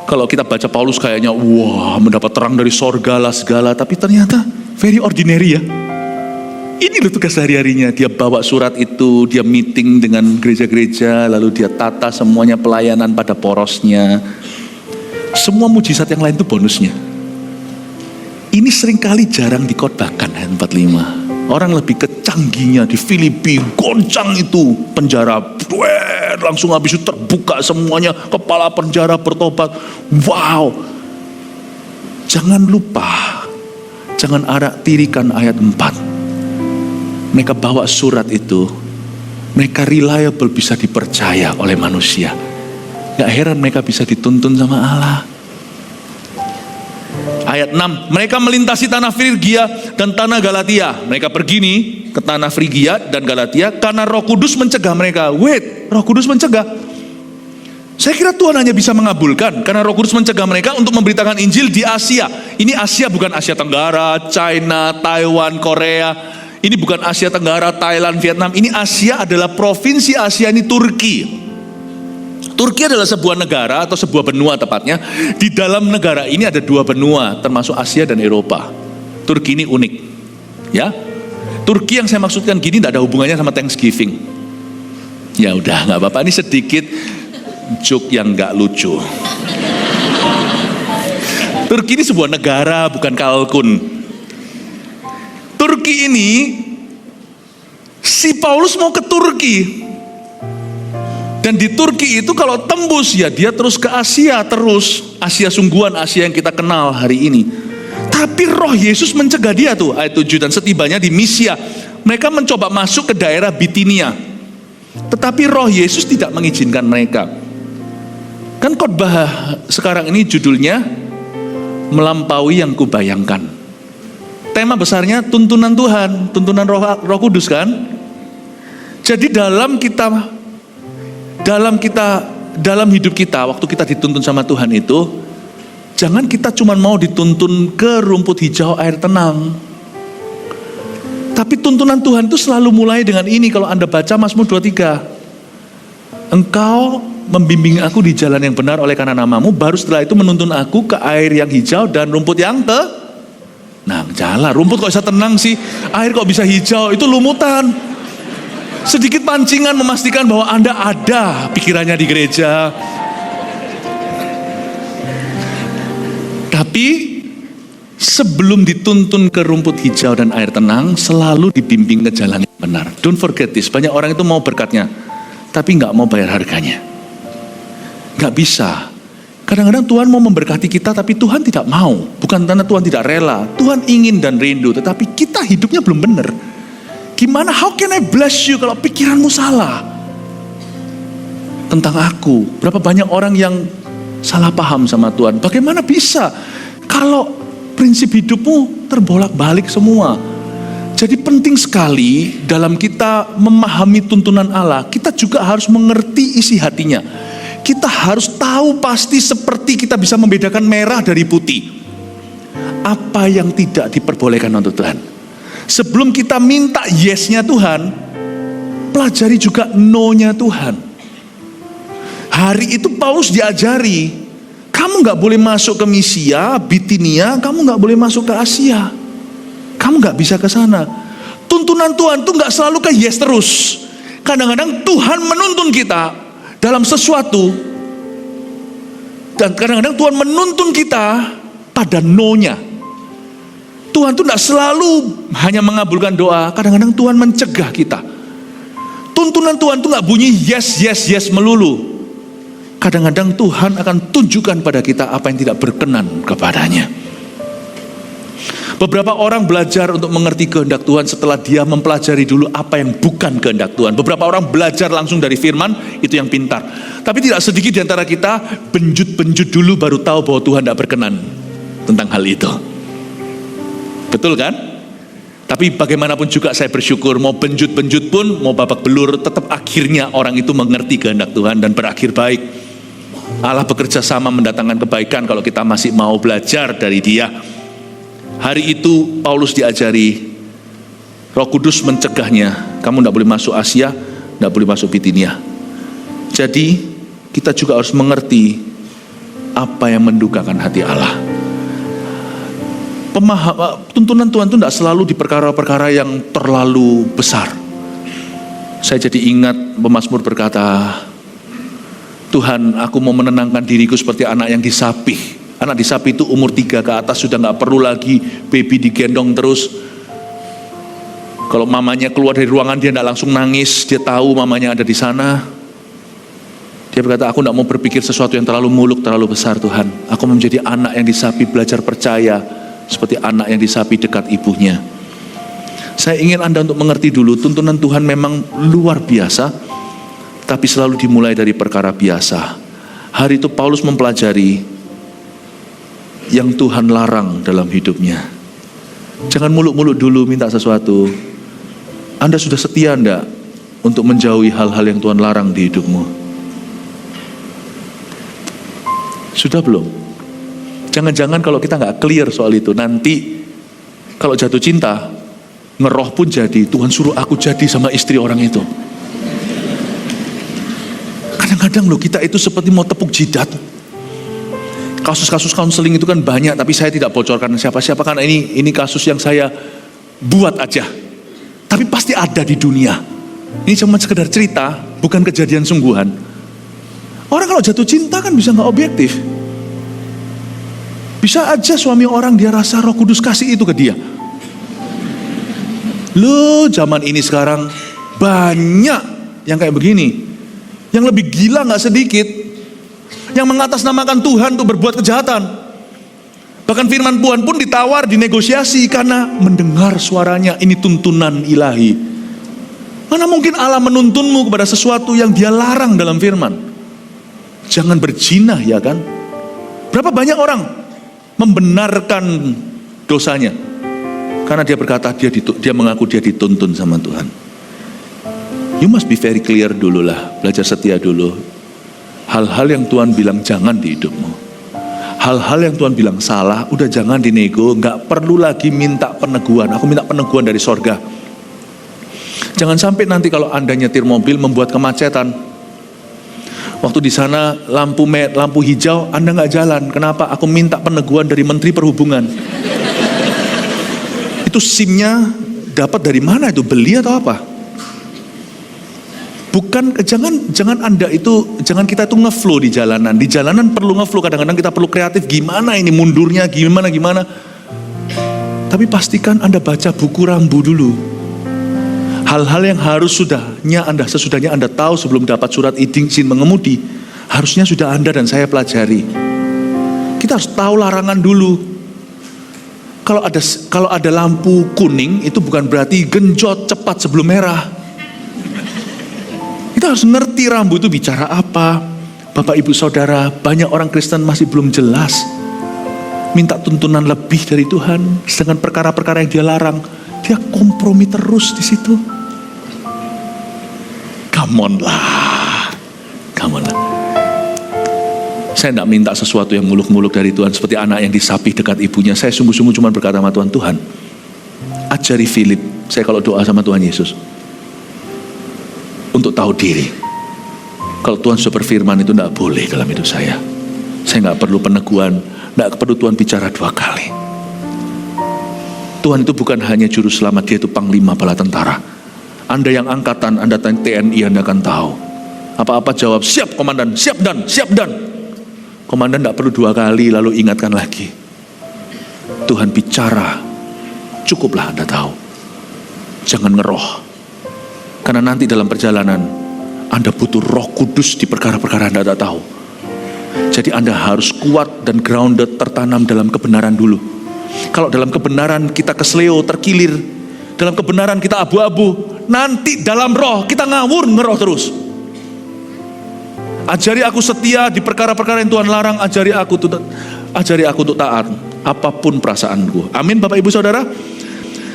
Kalau kita baca Paulus kayaknya wah mendapat terang dari sorga lah segala. Tapi ternyata very ordinary ya. Ini loh tugas sehari-harinya. Dia bawa surat itu, dia meeting dengan gereja-gereja, lalu dia tata semuanya pelayanan pada porosnya. Semua mujizat yang lain itu bonusnya. Ini seringkali jarang dikhotbahkan ayat 45. Orang lebih kecanggihnya di Filipi, goncang itu penjara, langsung habis itu terbuka semuanya, kepala penjara bertobat. Wow. Jangan lupa, jangan arak tirikan ayat 4. Mereka bawa surat itu, mereka reliable, bisa dipercaya oleh manusia. Gak heran mereka bisa dituntun sama Allah. Ayat 6, mereka melintasi tanah Frigia dan tanah Galatia. Mereka pergi nih ke tanah Frigia dan Galatia karena Roh Kudus mencegah mereka. Wait, Roh Kudus mencegah. Saya kira Tuhan hanya bisa mengabulkan karena Roh Kudus mencegah mereka untuk memberitakan Injil di Asia. Ini Asia bukan Asia Tenggara, China, Taiwan, Korea. Ini bukan Asia Tenggara, Thailand, Vietnam. Ini Asia adalah provinsi Asia, ini Turki. Turki adalah sebuah negara atau sebuah benua tepatnya. Di dalam negara ini ada dua benua, termasuk Asia dan Eropa. Turki ini unik, ya. Turki yang saya maksudkan gini tidak ada hubungannya sama Thanksgiving. Ya udah, nggak apa-apa. Ini sedikit joke yang nggak lucu. Turki ini sebuah negara, bukan kalkun. Turki ini, si Paulus mau ke Turki. Dan di Turki itu kalau tembus ya dia terus ke Asia terus. Asia sungguhan, Asia yang kita kenal hari ini. Tapi roh Yesus mencegah dia tuh, ayat 7. Dan setibanya di Misia, mereka mencoba masuk ke daerah Bitinia. Tetapi roh Yesus tidak mengizinkan mereka. Kan khotbah sekarang ini judulnya melampaui yang kubayangkan. Tema besarnya tuntunan Tuhan, tuntunan Roh Kudus kan. Jadi dalam hidup kita, waktu kita dituntun sama Tuhan itu, jangan kita cuma mau dituntun ke rumput hijau air tenang. Tapi tuntunan Tuhan itu selalu mulai dengan ini. Kalau Anda baca Mazmur 23, Engkau membimbing aku di jalan yang benar oleh karena namamu. Baru setelah itu menuntun aku ke air yang hijau dan rumput yang tenang. Jalan, rumput kok bisa tenang sih? Air kok bisa hijau? Itu lumutan. Sedikit pancingan memastikan bahwa Anda ada pikirannya di gereja. Tapi sebelum dituntun ke rumput hijau dan air tenang, selalu dibimbing ke jalan yang benar. Don't forget this. Banyak orang itu mau berkatnya, tapi nggak mau bayar harganya. Nggak bisa. Kadang-kadang Tuhan mau memberkati kita, tapi Tuhan tidak mau. Bukan karena Tuhan tidak rela. Tuhan ingin dan rindu, tetapi kita hidupnya belum benar. Gimana, how can I bless you kalau pikiranmu salah tentang aku? Berapa banyak orang yang salah paham sama Tuhan. Bagaimana bisa kalau prinsip hidupmu terbolak-balik semua? Jadi penting sekali dalam kita memahami tuntunan Allah, kita juga harus mengerti isi hatinya. Kita harus tahu pasti seperti kita bisa membedakan merah dari putih. Apa yang tidak diperbolehkan untuk Tuhan. Sebelum kita minta yes-nya Tuhan, pelajari juga no-nya Tuhan. Hari itu Paulus diajari, kamu gak boleh masuk ke Misia, Bitinia, kamu gak boleh masuk ke Asia. Kamu gak bisa ke sana. Tuntunan Tuhan tuh gak selalu ke yes terus. Kadang-kadang Tuhan menuntun kita dalam sesuatu, dan kadang-kadang Tuhan menuntun kita pada no-nya. Tuhan tuh gak selalu hanya mengabulkan doa, kadang-kadang Tuhan mencegah kita. Tuntunan Tuhan tuh gak bunyi yes, yes, yes melulu. Kadang-kadang Tuhan akan tunjukkan pada kita apa yang tidak berkenan kepadanya. Beberapa orang belajar untuk mengerti kehendak Tuhan setelah dia mempelajari dulu apa yang bukan kehendak Tuhan. Beberapa orang belajar langsung dari firman, itu yang pintar. Tapi tidak sedikit di antara kita benjut-benjut dulu baru tahu bahwa Tuhan tidak berkenan tentang hal itu. Betul kan? Tapi bagaimanapun juga saya bersyukur, mau benjut-benjut pun, mau babak belur, tetap akhirnya orang itu mengerti kehendak Tuhan dan berakhir baik. Allah bekerja sama mendatangkan kebaikan kalau kita masih mau belajar dari Dia. Hari itu Paulus diajari, Roh Kudus mencegahnya, kamu tidak boleh masuk Asia, tidak boleh masuk Bitinia. Jadi kita juga harus mengerti apa yang mendukakan hati Allah. Tuntunan Tuhan itu tidak selalu di perkara-perkara yang terlalu besar. Saya jadi ingat pemazmur berkata, Tuhan, aku mau menenangkan diriku seperti anak yang disapih. Anak disapih itu umur 3 ke atas sudah gak perlu lagi baby digendong terus. Kalau mamanya keluar dari ruangan dia tidak langsung nangis, dia tahu mamanya ada di sana. Dia berkata, aku tidak mau berpikir sesuatu yang terlalu muluk, terlalu besar Tuhan. Aku mau menjadi anak yang disapih, belajar percaya seperti anak yang disapih dekat ibunya. Saya ingin Anda untuk mengerti dulu, tuntunan Tuhan memang luar biasa, tapi selalu dimulai dari perkara biasa. Hari itu Paulus mempelajari yang Tuhan larang dalam hidupnya. Jangan muluk-muluk dulu minta sesuatu. Anda sudah setia enggak untuk menjauhi hal-hal yang Tuhan larang di hidupmu? Sudah belum? Jangan-jangan kalau kita nggak clear soal itu, nanti kalau jatuh cinta, ngeroh pun jadi, Tuhan suruh aku jadi sama istri orang itu. Kadang-kadang loh kita itu seperti mau tepuk jidat. Kasus-kasus counseling itu kan banyak, tapi saya tidak bocorkan siapa-siapa karena ini kasus yang saya buat aja. Tapi pasti ada di dunia. Ini cuma sekedar cerita, bukan kejadian sungguhan. Orang kalau jatuh cinta kan bisa nggak objektif. Bisa aja suami orang dia rasa Roh Kudus kasih itu ke dia. Loh, zaman ini sekarang banyak yang kayak begini. Yang lebih gila gak sedikit, yang mengatasnamakan Tuhan untuk berbuat kejahatan. Bahkan firman Tuhan pun ditawar, dinegosiasi karena mendengar suaranya. Ini tuntunan ilahi. Mana mungkin Allah menuntunmu kepada sesuatu yang dia larang dalam firman. Jangan berzina, ya kan? Berapa banyak orang membenarkan dosanya karena dia berkata dia mengaku dia dituntun sama Tuhan. You must be very clear dulu lah, belajar setia dulu. Hal-hal yang Tuhan bilang jangan di hidupmu, hal-hal yang Tuhan bilang salah, udah jangan dinego. Gak perlu lagi minta peneguhan. Aku minta peneguhan dari sorga. Jangan sampai nanti kalau Anda nyetir mobil membuat kemacetan. Waktu di sana lampu hijau, Anda gak jalan. Kenapa? Aku minta peneguhan dari Menteri Perhubungan. Itu SIM-nya dapat dari mana itu? Beli atau apa? Bukan, jangan kita itu ngeflow di jalanan. Di jalanan perlu ngeflow, kadang-kadang kita perlu kreatif. Gimana ini mundurnya, gimana. Tapi pastikan Anda baca buku rambu dulu. Hal-hal yang sesudahnya Anda tahu sebelum dapat surat izin mengemudi, harusnya sudah Anda dan saya pelajari. Kita harus tahu larangan dulu. Kalau ada lampu kuning, itu bukan berarti genjot cepat sebelum merah. Kita harus ngerti rambu itu bicara apa. Bapak ibu saudara, banyak orang Kristen masih belum jelas. Minta tuntunan lebih dari Tuhan. Dengan perkara-perkara yang dia larang, dia kompromi terus di situ. Come on lah. Saya tidak minta sesuatu yang muluk-muluk dari Tuhan. Seperti anak yang disapih dekat ibunya. Saya sungguh-sungguh cuma berkata sama Tuhan, ajari Philip. Saya kalau doa sama Tuhan Yesus, untuk tahu diri. Kalau Tuhan sudah berfirman itu tidak boleh dalam hidup saya. Saya nggak perlu peneguhan, nggak perlu Tuhan bicara 2 kali. Tuhan itu bukan hanya juru selamat, dia itu panglima bala tentara. Anda yang angkatan, Anda TNI, Anda akan tahu. Apa-apa jawab, siap komandan, siap dan. Komandan tidak perlu 2 kali lalu ingatkan lagi. Tuhan bicara, cukuplah Anda tahu. Jangan ngeroh. Karena nanti dalam perjalanan Anda butuh Roh Kudus di perkara-perkara Anda tidak tahu. Jadi Anda harus kuat dan grounded, tertanam dalam kebenaran dulu. Kalau dalam kebenaran kita kesleo, terkilir, dalam kebenaran kita abu-abu, nanti dalam roh kita ngawur, ngeroh terus. Ajari aku setia di perkara-perkara yang Tuhan larang. Ajari aku untuk taat apapun perasaanku. Amin Bapak Ibu Saudara.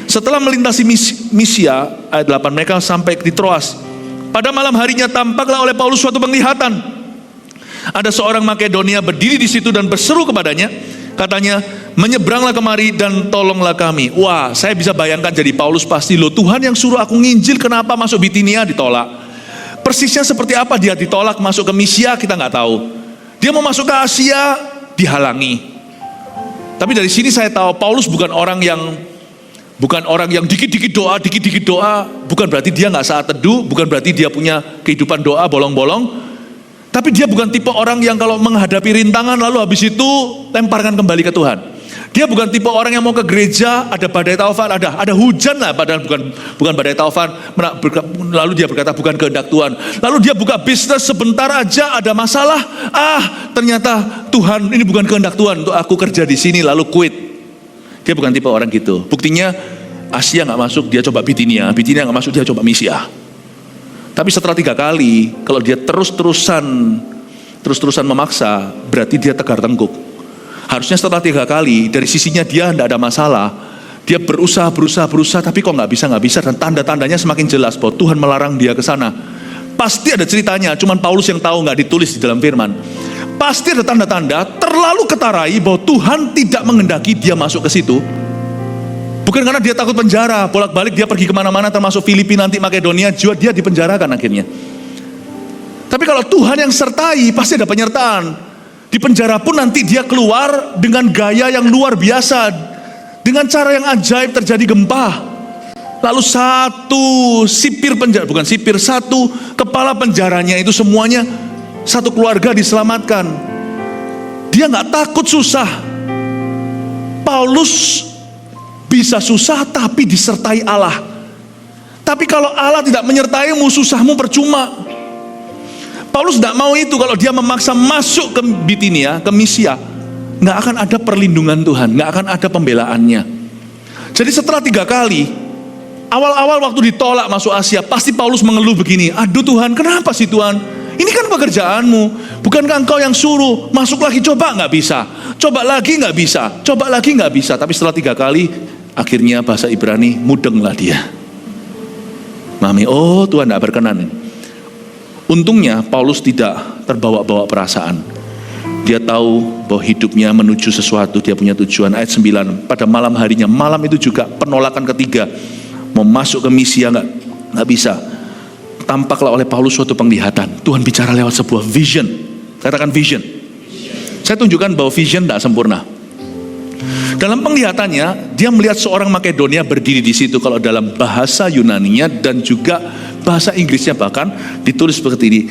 Setelah melintasi Misia, ayat 8, mereka sampai di Troas. Pada malam harinya tampaklah oleh Paulus suatu penglihatan. Ada seorang Makedonia berdiri di situ dan berseru kepadanya. Katanya, menyeberanglah kemari dan tolonglah kami. Wah, saya bisa bayangkan jadi Paulus pasti, loh Tuhan yang suruh aku nginjil, kenapa masuk Bitinia ditolak? Persisnya seperti apa dia ditolak masuk ke Misia, kita nggak tahu. Dia mau masuk ke Asia, dihalangi. Tapi dari sini saya tahu Paulus bukan orang yang dikit-dikit doa, bukan berarti dia nggak saat teduh, bukan berarti dia punya kehidupan doa bolong-bolong, tapi dia bukan tipe orang yang kalau menghadapi rintangan lalu habis itu lemparkan kembali ke Tuhan. Dia bukan tipe orang yang mau ke gereja, ada badai taufan, ada hujan lah, padahal bukan badai taufan, lalu dia berkata bukan kehendak Tuhan. Lalu dia buka bisnis sebentar aja ada masalah, ternyata Tuhan ini bukan kehendak Tuhan untuk aku kerja di sini, lalu quit. Dia bukan tipe orang gitu. Buktinya Asia nggak masuk, dia coba Bitinia nggak masuk, dia coba Misia. Tapi setelah 3 kali, kalau dia terus-terusan memaksa, berarti dia tegar tengkuk. Harusnya setelah 3 kali, dari sisinya dia tidak ada masalah. Dia berusaha, tapi kok nggak bisa, dan tanda-tandanya semakin jelas bahwa Tuhan melarang dia ke sana. Pasti ada ceritanya, cuman Paulus yang tahu, nggak ditulis di dalam firman. Pasti ada tanda-tanda terlalu ketarai bahwa Tuhan tidak menghendaki dia masuk ke situ. Bukan karena dia takut penjara, bolak-balik dia pergi kemana-mana termasuk Filipina, nanti Makedonia, dia dipenjarakan akhirnya. Tapi kalau Tuhan yang sertai, pasti ada penyertaan. Di penjara pun nanti dia keluar dengan gaya yang luar biasa, dengan cara yang ajaib, terjadi gempa. Lalu satu kepala penjaranya itu semuanya, satu keluarga diselamatkan. Dia nggak takut susah. Paulus bisa susah tapi disertai Allah. Tapi kalau Allah tidak menyertaimu, susahmu percuma. Paulus tidak mau itu. Kalau dia memaksa masuk ke Bitinia, ke Misia, nggak akan ada perlindungan Tuhan, nggak akan ada pembelaannya. Jadi setelah 3 kali, awal-awal waktu ditolak masuk Asia, pasti Paulus mengeluh begini, aduh Tuhan, kenapa sih Tuhan? Ini kan pekerjaanmu, bukankah engkau yang suruh? Masuk lagi, coba nggak bisa, coba lagi nggak bisa, coba lagi nggak bisa. Tapi setelah 3 kali, akhirnya bahasa Ibrani, mudenglah dia. Mami, oh Tuhan tidak berkenan. Untungnya Paulus tidak terbawa-bawa perasaan. Dia tahu bahwa hidupnya menuju sesuatu, dia punya tujuan. Ayat 9, pada malam harinya, malam itu juga penolakan ketiga, mau masuk ke Misia nggak bisa. Tampaklah oleh Paulus suatu penglihatan. Tuhan bicara lewat sebuah vision. Katakan vision. Saya tunjukkan bahwa vision tidak sempurna. Dalam penglihatannya, dia melihat seorang Makedonia berdiri di situ. Kalau dalam bahasa Yunaninya dan juga bahasa Inggrisnya bahkan ditulis seperti ini.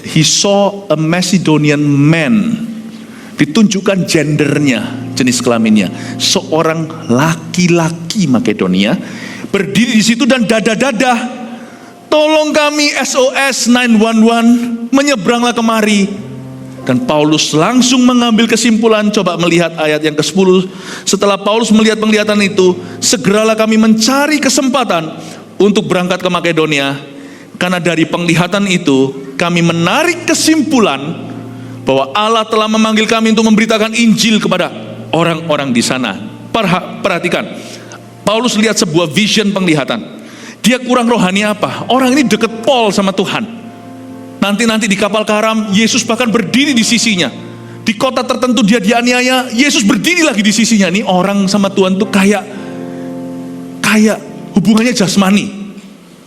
He saw a Macedonian man. Ditunjukkan gendernya, jenis kelaminnya. Seorang laki-laki Makedonia berdiri di situ dan dada-dada. Tolong kami SOS 911, menyeberanglah kemari. Dan Paulus langsung mengambil kesimpulan. Coba melihat ayat yang ke-10. Setelah Paulus melihat penglihatan itu, segeralah kami mencari kesempatan untuk berangkat ke Makedonia. Karena dari penglihatan itu, kami menarik kesimpulan bahwa Allah telah memanggil kami untuk memberitakan Injil kepada orang-orang di sana. Perhatikan, Paulus lihat sebuah vision penglihatan. Dia kurang rohani apa? Orang ini deket Paul sama Tuhan. Nanti di kapal karam, Yesus bahkan berdiri di sisinya. Di kota tertentu dia dianiaya, Yesus berdiri lagi di sisinya. Nih orang sama Tuhan tuh kayak hubungannya jasmani.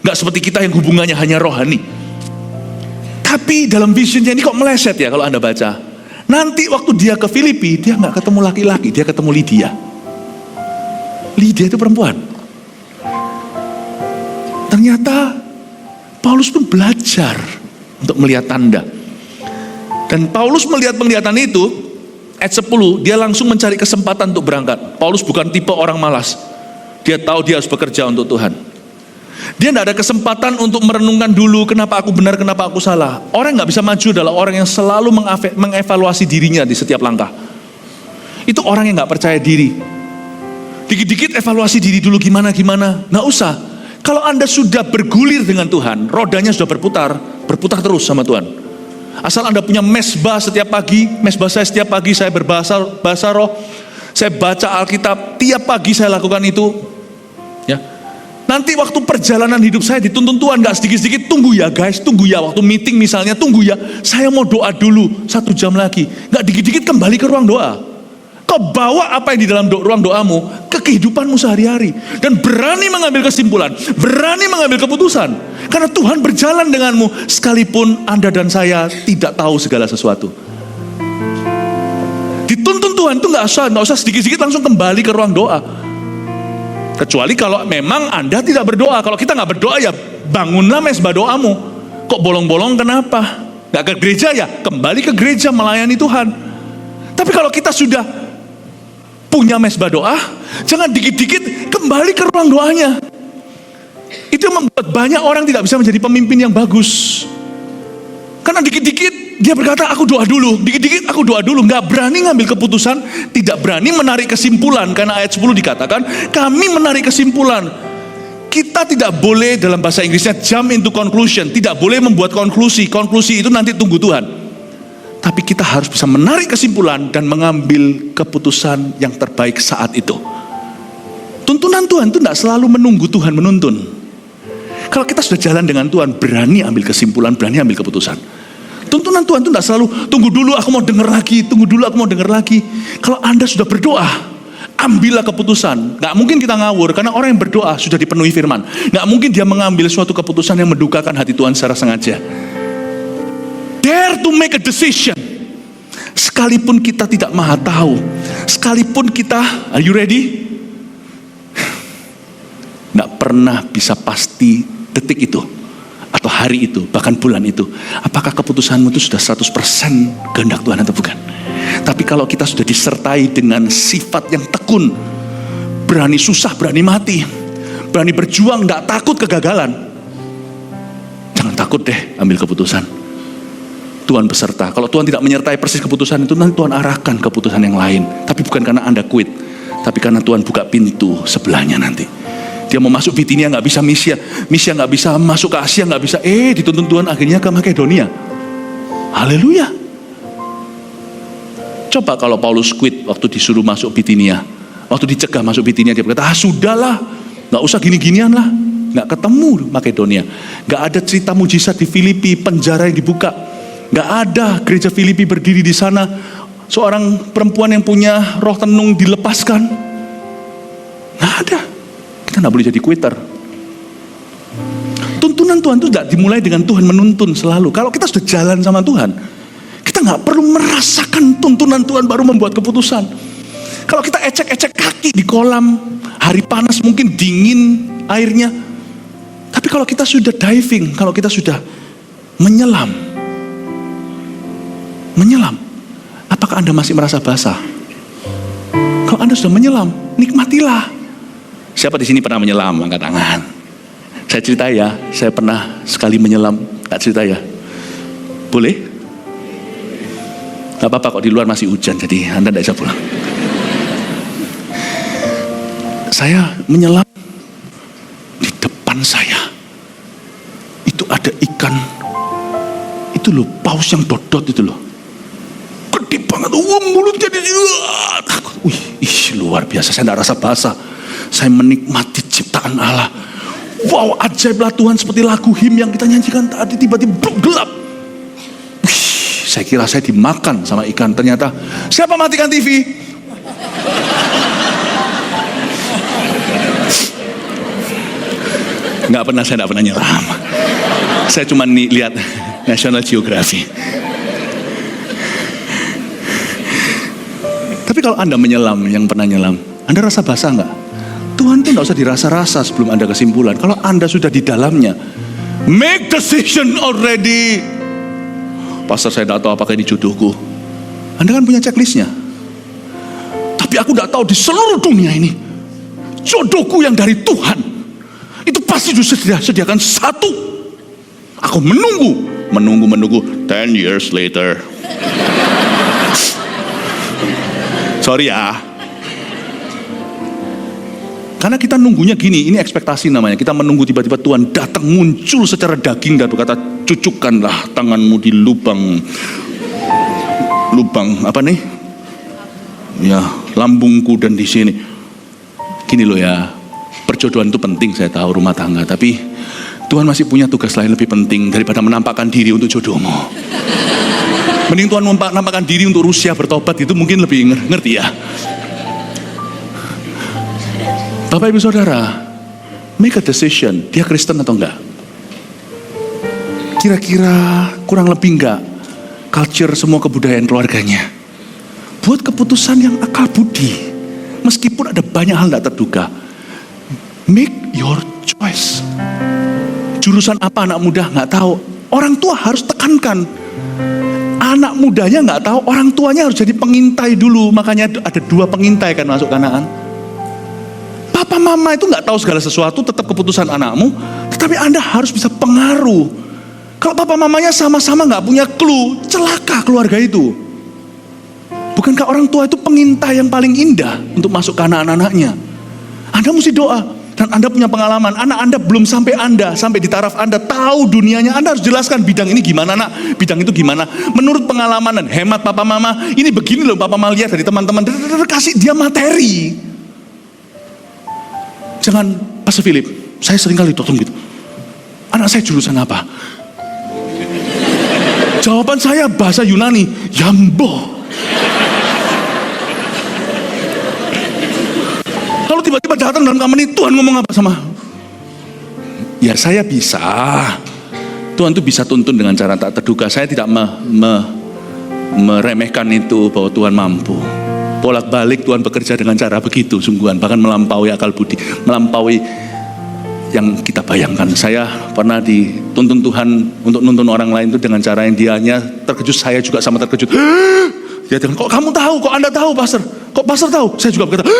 Gak seperti kita yang hubungannya hanya rohani. Tapi dalam visionnya ini kok meleset ya kalau Anda baca. Nanti waktu dia ke Filipi, dia gak ketemu laki-laki, dia ketemu Lydia. Lydia itu perempuan. Ternyata Paulus pun belajar untuk melihat tanda. Dan Paulus melihat penglihatan itu, ayat 10, dia langsung mencari kesempatan untuk berangkat. Paulus bukan tipe orang malas. Dia tahu dia harus bekerja untuk Tuhan. Dia tidak ada kesempatan untuk merenungkan dulu kenapa aku benar, kenapa aku salah. Orang yang gak bisa maju adalah orang yang selalu mengevaluasi dirinya di setiap langkah. Itu orang yang gak percaya diri. Dikit-dikit evaluasi diri dulu gimana. Nggak usah. Kalau Anda sudah bergulir dengan Tuhan, rodanya sudah berputar terus sama Tuhan. Asal Anda punya mesbah setiap pagi, mesbah saya setiap pagi saya berbahasa roh, saya baca Alkitab, tiap pagi saya lakukan itu. Ya. Nanti waktu perjalanan hidup saya dituntun Tuhan, gak sedikit-sedikit, tunggu ya guys, tunggu ya, waktu meeting misalnya, tunggu ya, saya mau doa dulu, 1 jam lagi. Gak dikit-dikit kembali ke ruang doa. Kau bawa apa yang di dalam ruang doamu ke kehidupanmu sehari-hari. Dan berani mengambil kesimpulan, berani mengambil keputusan. Karena Tuhan berjalan denganmu, sekalipun Anda dan saya tidak tahu segala sesuatu. Dituntun Tuhan itu gak usah sedikit-sedikit langsung kembali ke ruang doa. Kecuali kalau memang Anda tidak berdoa. Kalau kita gak berdoa ya bangunlah mesbah doamu. Kok bolong-bolong kenapa? Gak ke gereja ya? Kembali ke gereja melayani Tuhan. Tapi kalau kita sudah punya mesbah doa, jangan dikit-dikit kembali ke ruang doanya. Itu yang membuat banyak orang tidak bisa menjadi pemimpin yang bagus. Karena dikit-dikit dia berkata aku doa dulu, dikit-dikit aku doa dulu, nggak berani ngambil keputusan, tidak berani menarik kesimpulan. Karena ayat 10 dikatakan kami menarik kesimpulan. Kita tidak boleh, dalam bahasa Inggrisnya jump into conclusion, tidak boleh membuat konklusi itu nanti tunggu Tuhan. Tapi kita harus bisa menarik kesimpulan dan mengambil keputusan yang terbaik saat itu. Tuntunan Tuhan itu tidak selalu menunggu Tuhan menuntun. Kalau kita sudah jalan dengan Tuhan, berani ambil kesimpulan, berani ambil keputusan. Tuntunan Tuhan itu tidak selalu, tunggu dulu aku mau dengar lagi, tunggu dulu aku mau dengar lagi. Kalau Anda sudah berdoa, ambillah keputusan. Gak mungkin kita ngawur, karena orang yang berdoa sudah dipenuhi firman. Gak mungkin dia mengambil suatu keputusan yang mendukakan hati Tuhan secara sengaja. Dare to make a decision. Sekalipun kita tidak maha tahu, sekalipun kita, are you ready? Gak pernah bisa pasti detik itu, atau hari itu, bahkan bulan itu. Apakah keputusanmu itu sudah 100% kehendak Tuhan atau bukan? Tapi kalau kita sudah disertai dengan sifat yang tekun, berani susah, berani mati, berani berjuang, gak takut kegagalan, jangan takut deh ambil keputusan. Tuhan beserta. Kalau Tuhan tidak menyertai persis keputusan itu, nanti Tuhan arahkan keputusan yang lain. Tapi bukan karena Anda quit, tapi karena Tuhan buka pintu sebelahnya nanti. Dia mau masuk Bitinia nggak bisa, Misia nggak bisa, masuk ke Asia nggak bisa. Dituntun Tuhan akhirnya ke Makedonia. Haleluya. Coba kalau Paulus quit waktu disuruh masuk Bitinia, waktu dicegah masuk Bitinia, dia berkata, sudahlah, nggak usah gini-ginian lah. Nggak ketemu Makedonia, nggak ada cerita mujizat di Filipi, penjara yang dibuka, nggak ada gereja Filipi berdiri di sana, seorang perempuan yang punya roh tenung dilepaskan, nggak ada. Kita nggak boleh jadi quitter. Tuntunan Tuhan itu tidak dimulai dengan Tuhan menuntun selalu. Kalau kita sudah jalan sama Tuhan, kita nggak perlu merasakan tuntunan Tuhan baru membuat keputusan. Kalau kita ecek-ecek kaki di kolam, hari panas mungkin dingin airnya, tapi kalau kita sudah diving, kalau kita sudah menyelam, apakah Anda masih merasa basah? Kalau Anda sudah menyelam, nikmatilah. Siapa di sini pernah menyelam? Angkat tangan. Saya cerita ya, saya pernah sekali menyelam. Tak cerita ya? Boleh? Gak apa-apa kok, di luar masih hujan, jadi Anda tidak bisa pulang. Saya menyelam, di depan saya itu ada ikan, itu loh, paus yang dodot itu loh, gede banget, mulutnya takut. Luar biasa, saya tidak rasa basah. Saya menikmati ciptaan Allah. Wow, ajaiblah Tuhan, seperti lagu him yang kita nyanyikan tadi, tiba-tiba gelap. Saya kira saya dimakan sama ikan, ternyata siapa matikan TV? Saya nggak pernah nyelam. Saya cuma lihat National Geographic. Tapi kalau Anda menyelam, yang pernah nyelam, Anda rasa basah nggak? Tuhan itu nggak usah dirasa-rasa sebelum Anda kesimpulan. Kalau Anda sudah di dalamnya, make decision already. Pastor, saya tidak tahu apakah ini jodohku. Anda kan punya checklistnya. Tapi aku tidak tahu di seluruh dunia ini, jodohku yang dari Tuhan, itu pasti disediakan satu. Aku menunggu. 10 years later. Sorry ya. Karena kita nunggunya gini, ini ekspektasi namanya. Kita menunggu tiba-tiba Tuhan datang muncul secara daging dan berkata, cucukkanlah tanganmu di lubang apa nih? Ya, lambungku dan di sini. Gini loh ya, perjodohan itu penting, saya tahu, rumah tangga, tapi Tuhan masih punya tugas lain lebih penting daripada menampakkan diri untuk jodohmu. Mending Tuhan menampakkan diri untuk Rusia bertobat, itu mungkin lebih ngerti ya. Bapak Ibu Saudara, make a decision, dia Kristen atau enggak? Kira-kira kurang lebih enggak culture semua kebudayaan keluarganya? Buat keputusan yang akal budi, meskipun ada banyak hal enggak terduga. Make your choice. Jurusan apa anak muda enggak tahu, orang tua harus tekankan. Anak mudanya enggak tahu, orang tuanya harus jadi pengintai dulu. Makanya ada 2 pengintai kan masuk Kanaan. Papa mama itu nggak tahu segala sesuatu, tetap keputusan anakmu, tetapi Anda harus bisa pengaruh. Kalau papa mamanya sama-sama nggak punya clue, celaka keluarga itu. Bukankah orang tua itu pengintai yang paling indah untuk masuk ke anak-anaknya? Anda mesti doa, dan Anda punya pengalaman. Anak Anda belum sampai di taraf Anda tahu dunianya. Anda harus jelaskan bidang ini gimana nak, bidang itu gimana. Menurut pengalaman dan hemat papa mama, ini begini loh papa mama lihat dari teman-teman. Kasih dia materi. Jangan, Pastor Philip, saya sering kali doktong gitu. Anak saya jurusan apa? Jawaban saya bahasa Yunani, Yambo. Lalu tiba-tiba datang dalam kamar ini, Tuhan ngomong apa sama? Ya saya bisa. Tuhan tuh bisa tuntun dengan cara tak terduga. Saya tidak meremehkan itu bahwa Tuhan mampu. Bolak-balik Tuhan bekerja dengan cara begitu sungguhan, bahkan melampaui akal budi, melampaui yang kita bayangkan. Saya pernah dituntun Tuhan untuk nuntun orang lain itu dengan cara yang dianya terkejut, saya juga sama terkejut. Dia bilang, kok kamu tahu, kok Anda tahu Pastor? Kok Pastor tahu? Saya juga berkata,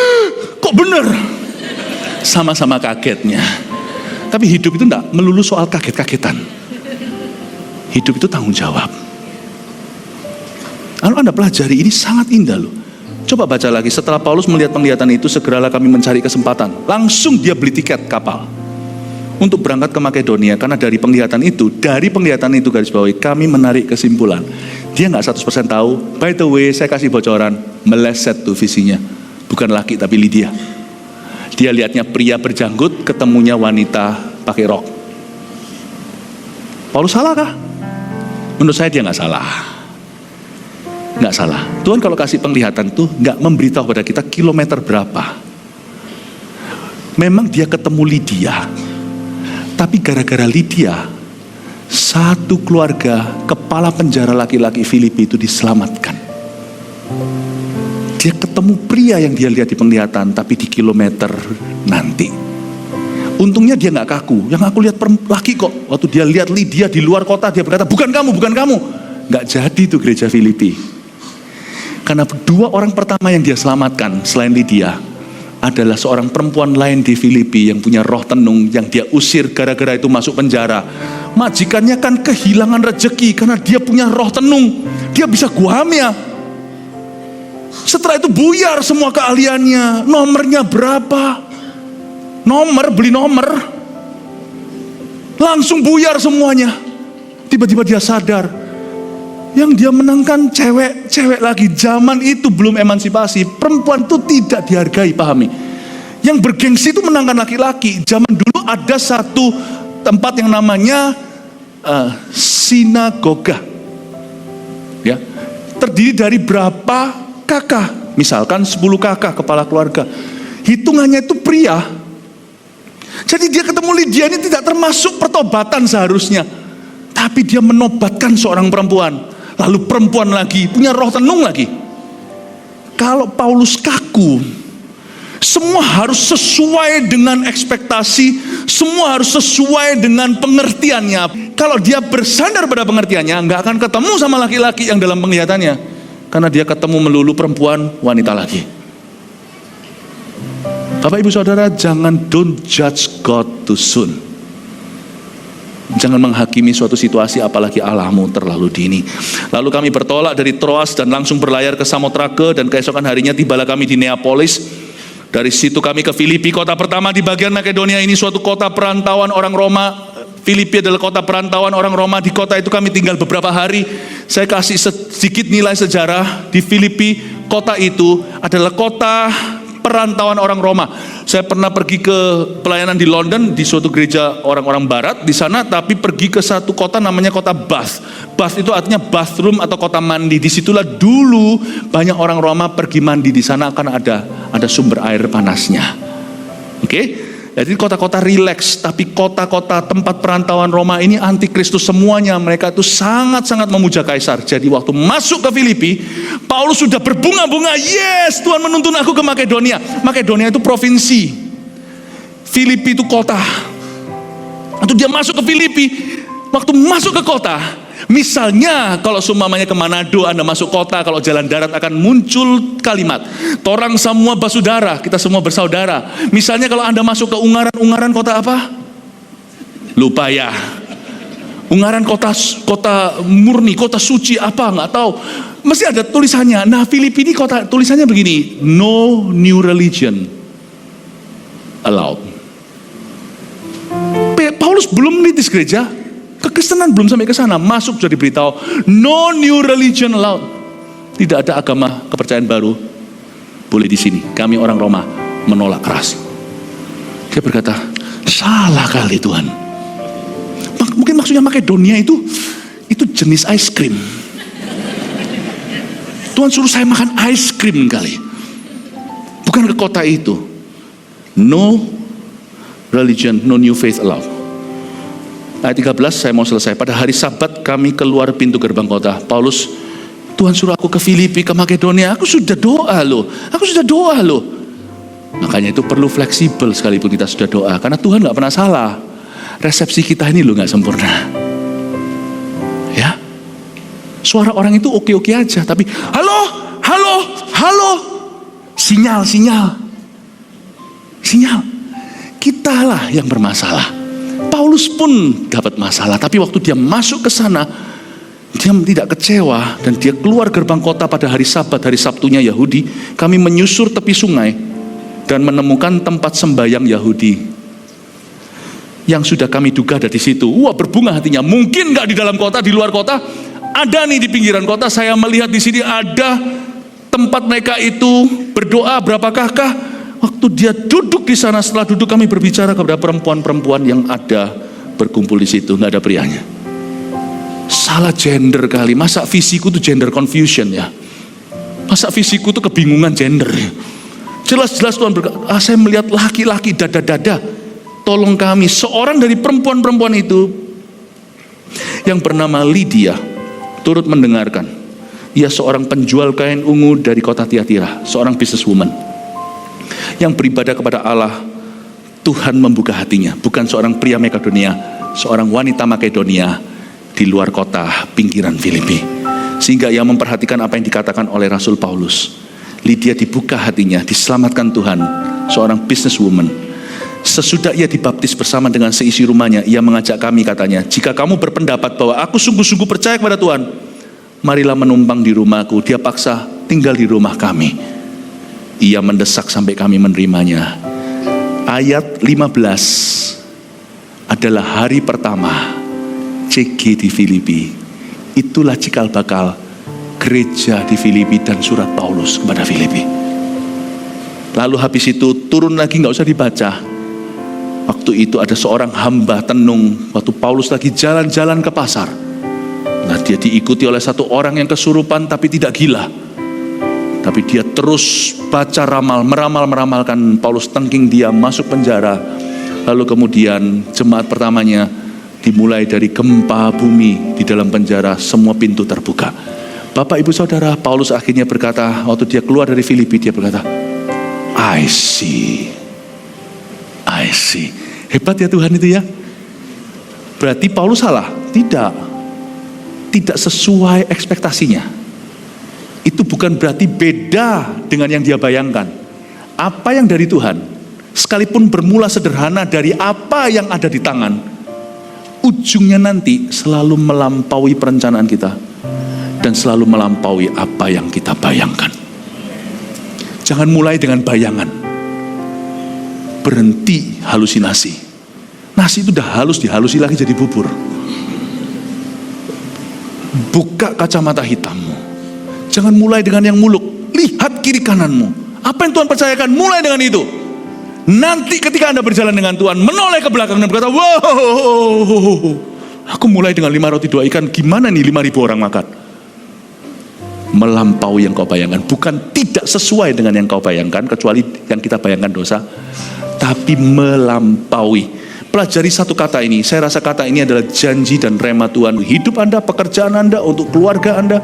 kok benar? Sama-sama kagetnya. Tapi hidup itu enggak melulu soal kaget-kagetan. Hidup itu tanggung jawab. Lalu Anda pelajari, ini sangat indah loh. Coba baca lagi, setelah Paulus melihat penglihatan itu, segeralah kami mencari kesempatan. Langsung dia beli tiket kapal untuk berangkat ke Makedonia. Karena dari penglihatan itu garis bawahi, kami menarik kesimpulan. Dia gak 100% tahu. By the way, saya kasih bocoran, meleset tuh visinya. Bukan laki tapi Lydia. Dia lihatnya pria berjanggut, ketemunya wanita pakai rok. Paulus salah kah? Menurut saya dia gak salah. Gak salah. Tuhan kalau kasih penglihatan tuh gak memberitahu pada kita kilometer berapa. Memang dia ketemu Lydia, tapi gara-gara Lydia, satu keluarga kepala penjara laki-laki Filipi itu diselamatkan. Dia ketemu pria yang dia lihat di penglihatan, tapi di kilometer nanti. Untungnya dia gak kaku. Yang aku lihat laki kok. Waktu dia lihat Lydia di luar kota, dia berkata, bukan kamu, bukan kamu. Gak jadi tuh gereja Filipi. Karena dua orang pertama yang dia selamatkan selain Lydia adalah seorang perempuan lain di Filipi yang punya roh tenung, yang dia usir gara-gara itu masuk penjara. Majikannya kan kehilangan rezeki karena dia punya roh tenung. Dia bisa guamia. Setelah itu buyar semua keahliannya. Nomornya berapa? Beli nomor. Langsung buyar semuanya. Tiba-tiba dia sadar, yang dia menangkan cewek lagi. Zaman itu belum emansipasi, perempuan itu tidak dihargai, pahami. Yang bergengsi itu menangkan laki-laki. Zaman dulu ada satu tempat yang namanya sinagoga, ya, terdiri dari berapa kakak, misalkan 10 kakak kepala keluarga, hitungannya itu pria. Jadi dia ketemu Lydia ini tidak termasuk pertobatan seharusnya, tapi dia menobatkan seorang perempuan. Lalu perempuan lagi, punya roh tenung lagi. Kalau Paulus kaku, semua harus sesuai dengan ekspektasi, semua harus sesuai dengan pengertiannya. Kalau dia bersandar pada pengertiannya, nggak akan ketemu sama laki-laki yang dalam penglihatannya, karena dia ketemu melulu perempuan, wanita lagi. Bapak ibu saudara, don't judge God too soon. Jangan menghakimi suatu situasi, apalagi Allahmu terlalu dini. Lalu kami bertolak dari Troas dan langsung berlayar ke Samotrake, dan keesokan harinya tibalah kami di Neapolis. Dari situ kami ke Filipi, kota pertama di bagian Makedonia. Ini suatu kota perantauan orang Roma. Filipi adalah kota perantauan orang Roma. Di kota itu kami tinggal beberapa hari. Saya kasih sedikit nilai sejarah. Di Filipi, kota itu adalah kota perantauan orang Roma. Saya pernah pergi ke pelayanan di London, di suatu gereja orang-orang barat di sana, tapi pergi ke satu kota namanya kota Bath. Bath itu artinya bathroom atau kota mandi. Disitulah dulu banyak orang Roma pergi mandi di sana karena ada sumber air panasnya. Oke? Jadi kota-kota rileks, tapi kota-kota tempat perantauan Roma ini antikristus semuanya. Mereka itu sangat-sangat memuja kaisar. Jadi waktu masuk ke Filipi, Paulus sudah berbunga-bunga. Yes, Tuhan menuntun aku ke Makedonia. Makedonia itu provinsi, Filipi itu kota. Waktu dia masuk ke Filipi, waktu masuk ke kota, misalnya kalau seumpamanya ke Manado, Anda masuk kota, kalau jalan darat akan muncul kalimat, torang semua basudara, kita semua bersaudara. Misalnya kalau Anda masuk ke Ungaran kota apa? Lupa ya. Ungaran kota murni, kota suci apa, nggak tahu. Mesti ada tulisannya. Nah, Filipi ini kota, tulisannya begini, no new religion allowed. Paulus belum menitis gereja, kekristenan belum sampai ke sana, masuk sudah diberitahu no new religion allowed. Tidak ada agama kepercayaan baru boleh di sini. Kami orang Roma menolak keras. Dia berkata, salah kali Tuhan. Mungkin maksudnya Makedonia itu jenis ice cream. Tuhan suruh saya makan ice cream kali, bukan ke kota itu. No religion, no new faith allowed. Ayat 13 saya mau selesai. Pada hari Sabat kami keluar pintu gerbang kota. Paulus, Tuhan suruh aku ke Filipi, ke Makedonia. Aku sudah doa loh. Makanya itu perlu fleksibel sekalipun kita sudah doa, karena Tuhan gak pernah salah. Resepsi kita ini loh gak sempurna. Ya, suara orang itu oke-oke aja, tapi halo, sinyal. Kitalah yang bermasalah. Paulus pun dapat masalah, tapi waktu dia masuk ke sana, Dia tidak kecewa dan dia keluar gerbang kota pada hari Sabat, hari Sabtunya Yahudi. Kami menyusur tepi sungai dan menemukan tempat sembahyang Yahudi yang sudah kami duga ada di situ. Wah, berbunga hatinya. Mungkin nggak di dalam kota, di luar kota. Ada nih di pinggiran kota. Saya melihat di sini ada tempat mereka itu berdoa. Berapakah? Waktu dia duduk di sana, setelah duduk kami berbicara kepada perempuan-perempuan yang ada berkumpul di situ. Nggak ada prianya. Salah gender kali. Masa visiku tuh gender confusion ya? Masa visiku tuh kebingungan gender ya? Jelas-jelas Tuhan berkata, saya melihat laki-laki dada-dada. Tolong kami. Seorang dari perempuan-perempuan itu yang bernama Lydia turut mendengarkan. Ia seorang penjual kain ungu dari kota Tiatira, seorang businesswoman yang beribadah kepada Allah. Tuhan membuka hatinya. Bukan seorang pria Makedonia, seorang wanita Makedonia di luar kota pinggiran Filipi. Sehingga ia memperhatikan apa yang dikatakan oleh Rasul Paulus. Lydia dibuka hatinya, diselamatkan Tuhan, seorang businesswoman. Sesudah ia dibaptis bersama dengan seisi rumahnya, ia mengajak kami, katanya, jika kamu berpendapat bahwa aku sungguh-sungguh percaya kepada Tuhan, marilah menumpang di rumahku. Dia paksa tinggal di rumah kami. Ia mendesak sampai kami menerimanya. Ayat 15 adalah hari pertama CG di Filipi. Itulah cikal bakal gereja di Filipi dan surat Paulus kepada Filipi. Lalu habis itu turun lagi, nggak usah dibaca. Waktu itu ada seorang hamba tenung waktu Paulus lagi jalan-jalan ke pasar. Nah, dia diikuti oleh satu orang yang kesurupan tapi tidak gila. Tapi dia terus baca meramalkan Paulus tengking dia masuk penjara. Lalu kemudian jemaat pertamanya dimulai dari gempa bumi di dalam penjara, semua pintu terbuka. Bapak, Ibu, Saudara, Paulus akhirnya berkata, waktu dia keluar dari Filipi, dia berkata, I see. Hebat ya Tuhan itu ya. Berarti Paulus salah? Tidak sesuai ekspektasinya. Itu bukan berarti beda dengan yang dia bayangkan. Apa yang dari Tuhan, sekalipun bermula sederhana dari apa yang ada di tangan, ujungnya nanti selalu melampaui perencanaan kita dan selalu melampaui apa yang kita bayangkan. Jangan mulai dengan bayangan, berhenti halusinasi. Nasi itu udah halus, dihalusi lagi jadi bubur. Buka kacamata hitammu. Jangan mulai dengan yang muluk. Lihat kiri kananmu. Apa yang Tuhan percayakan, mulai dengan itu. Nanti ketika Anda berjalan dengan Tuhan, menoleh ke belakang dan berkata, wow, aku mulai dengan 5 roti 2 ikan, gimana nih 5.000 orang makan? Melampaui yang kau bayangkan. Bukan tidak sesuai dengan yang kau bayangkan, kecuali yang kita bayangkan dosa, tapi melampaui. Pelajari satu kata ini. Saya rasa kata ini adalah janji dan rema Tuhan. Hidup Anda, pekerjaan Anda, untuk keluarga Anda.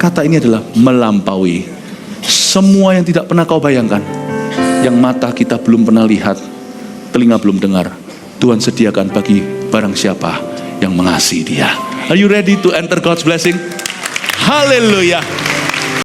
Kata ini adalah melampaui. Semua yang tidak pernah kau bayangkan, yang mata kita belum pernah lihat, telinga belum dengar, Tuhan sediakan bagi barang siapa yang mengasihi Dia. Are you ready to enter God's blessing? Hallelujah.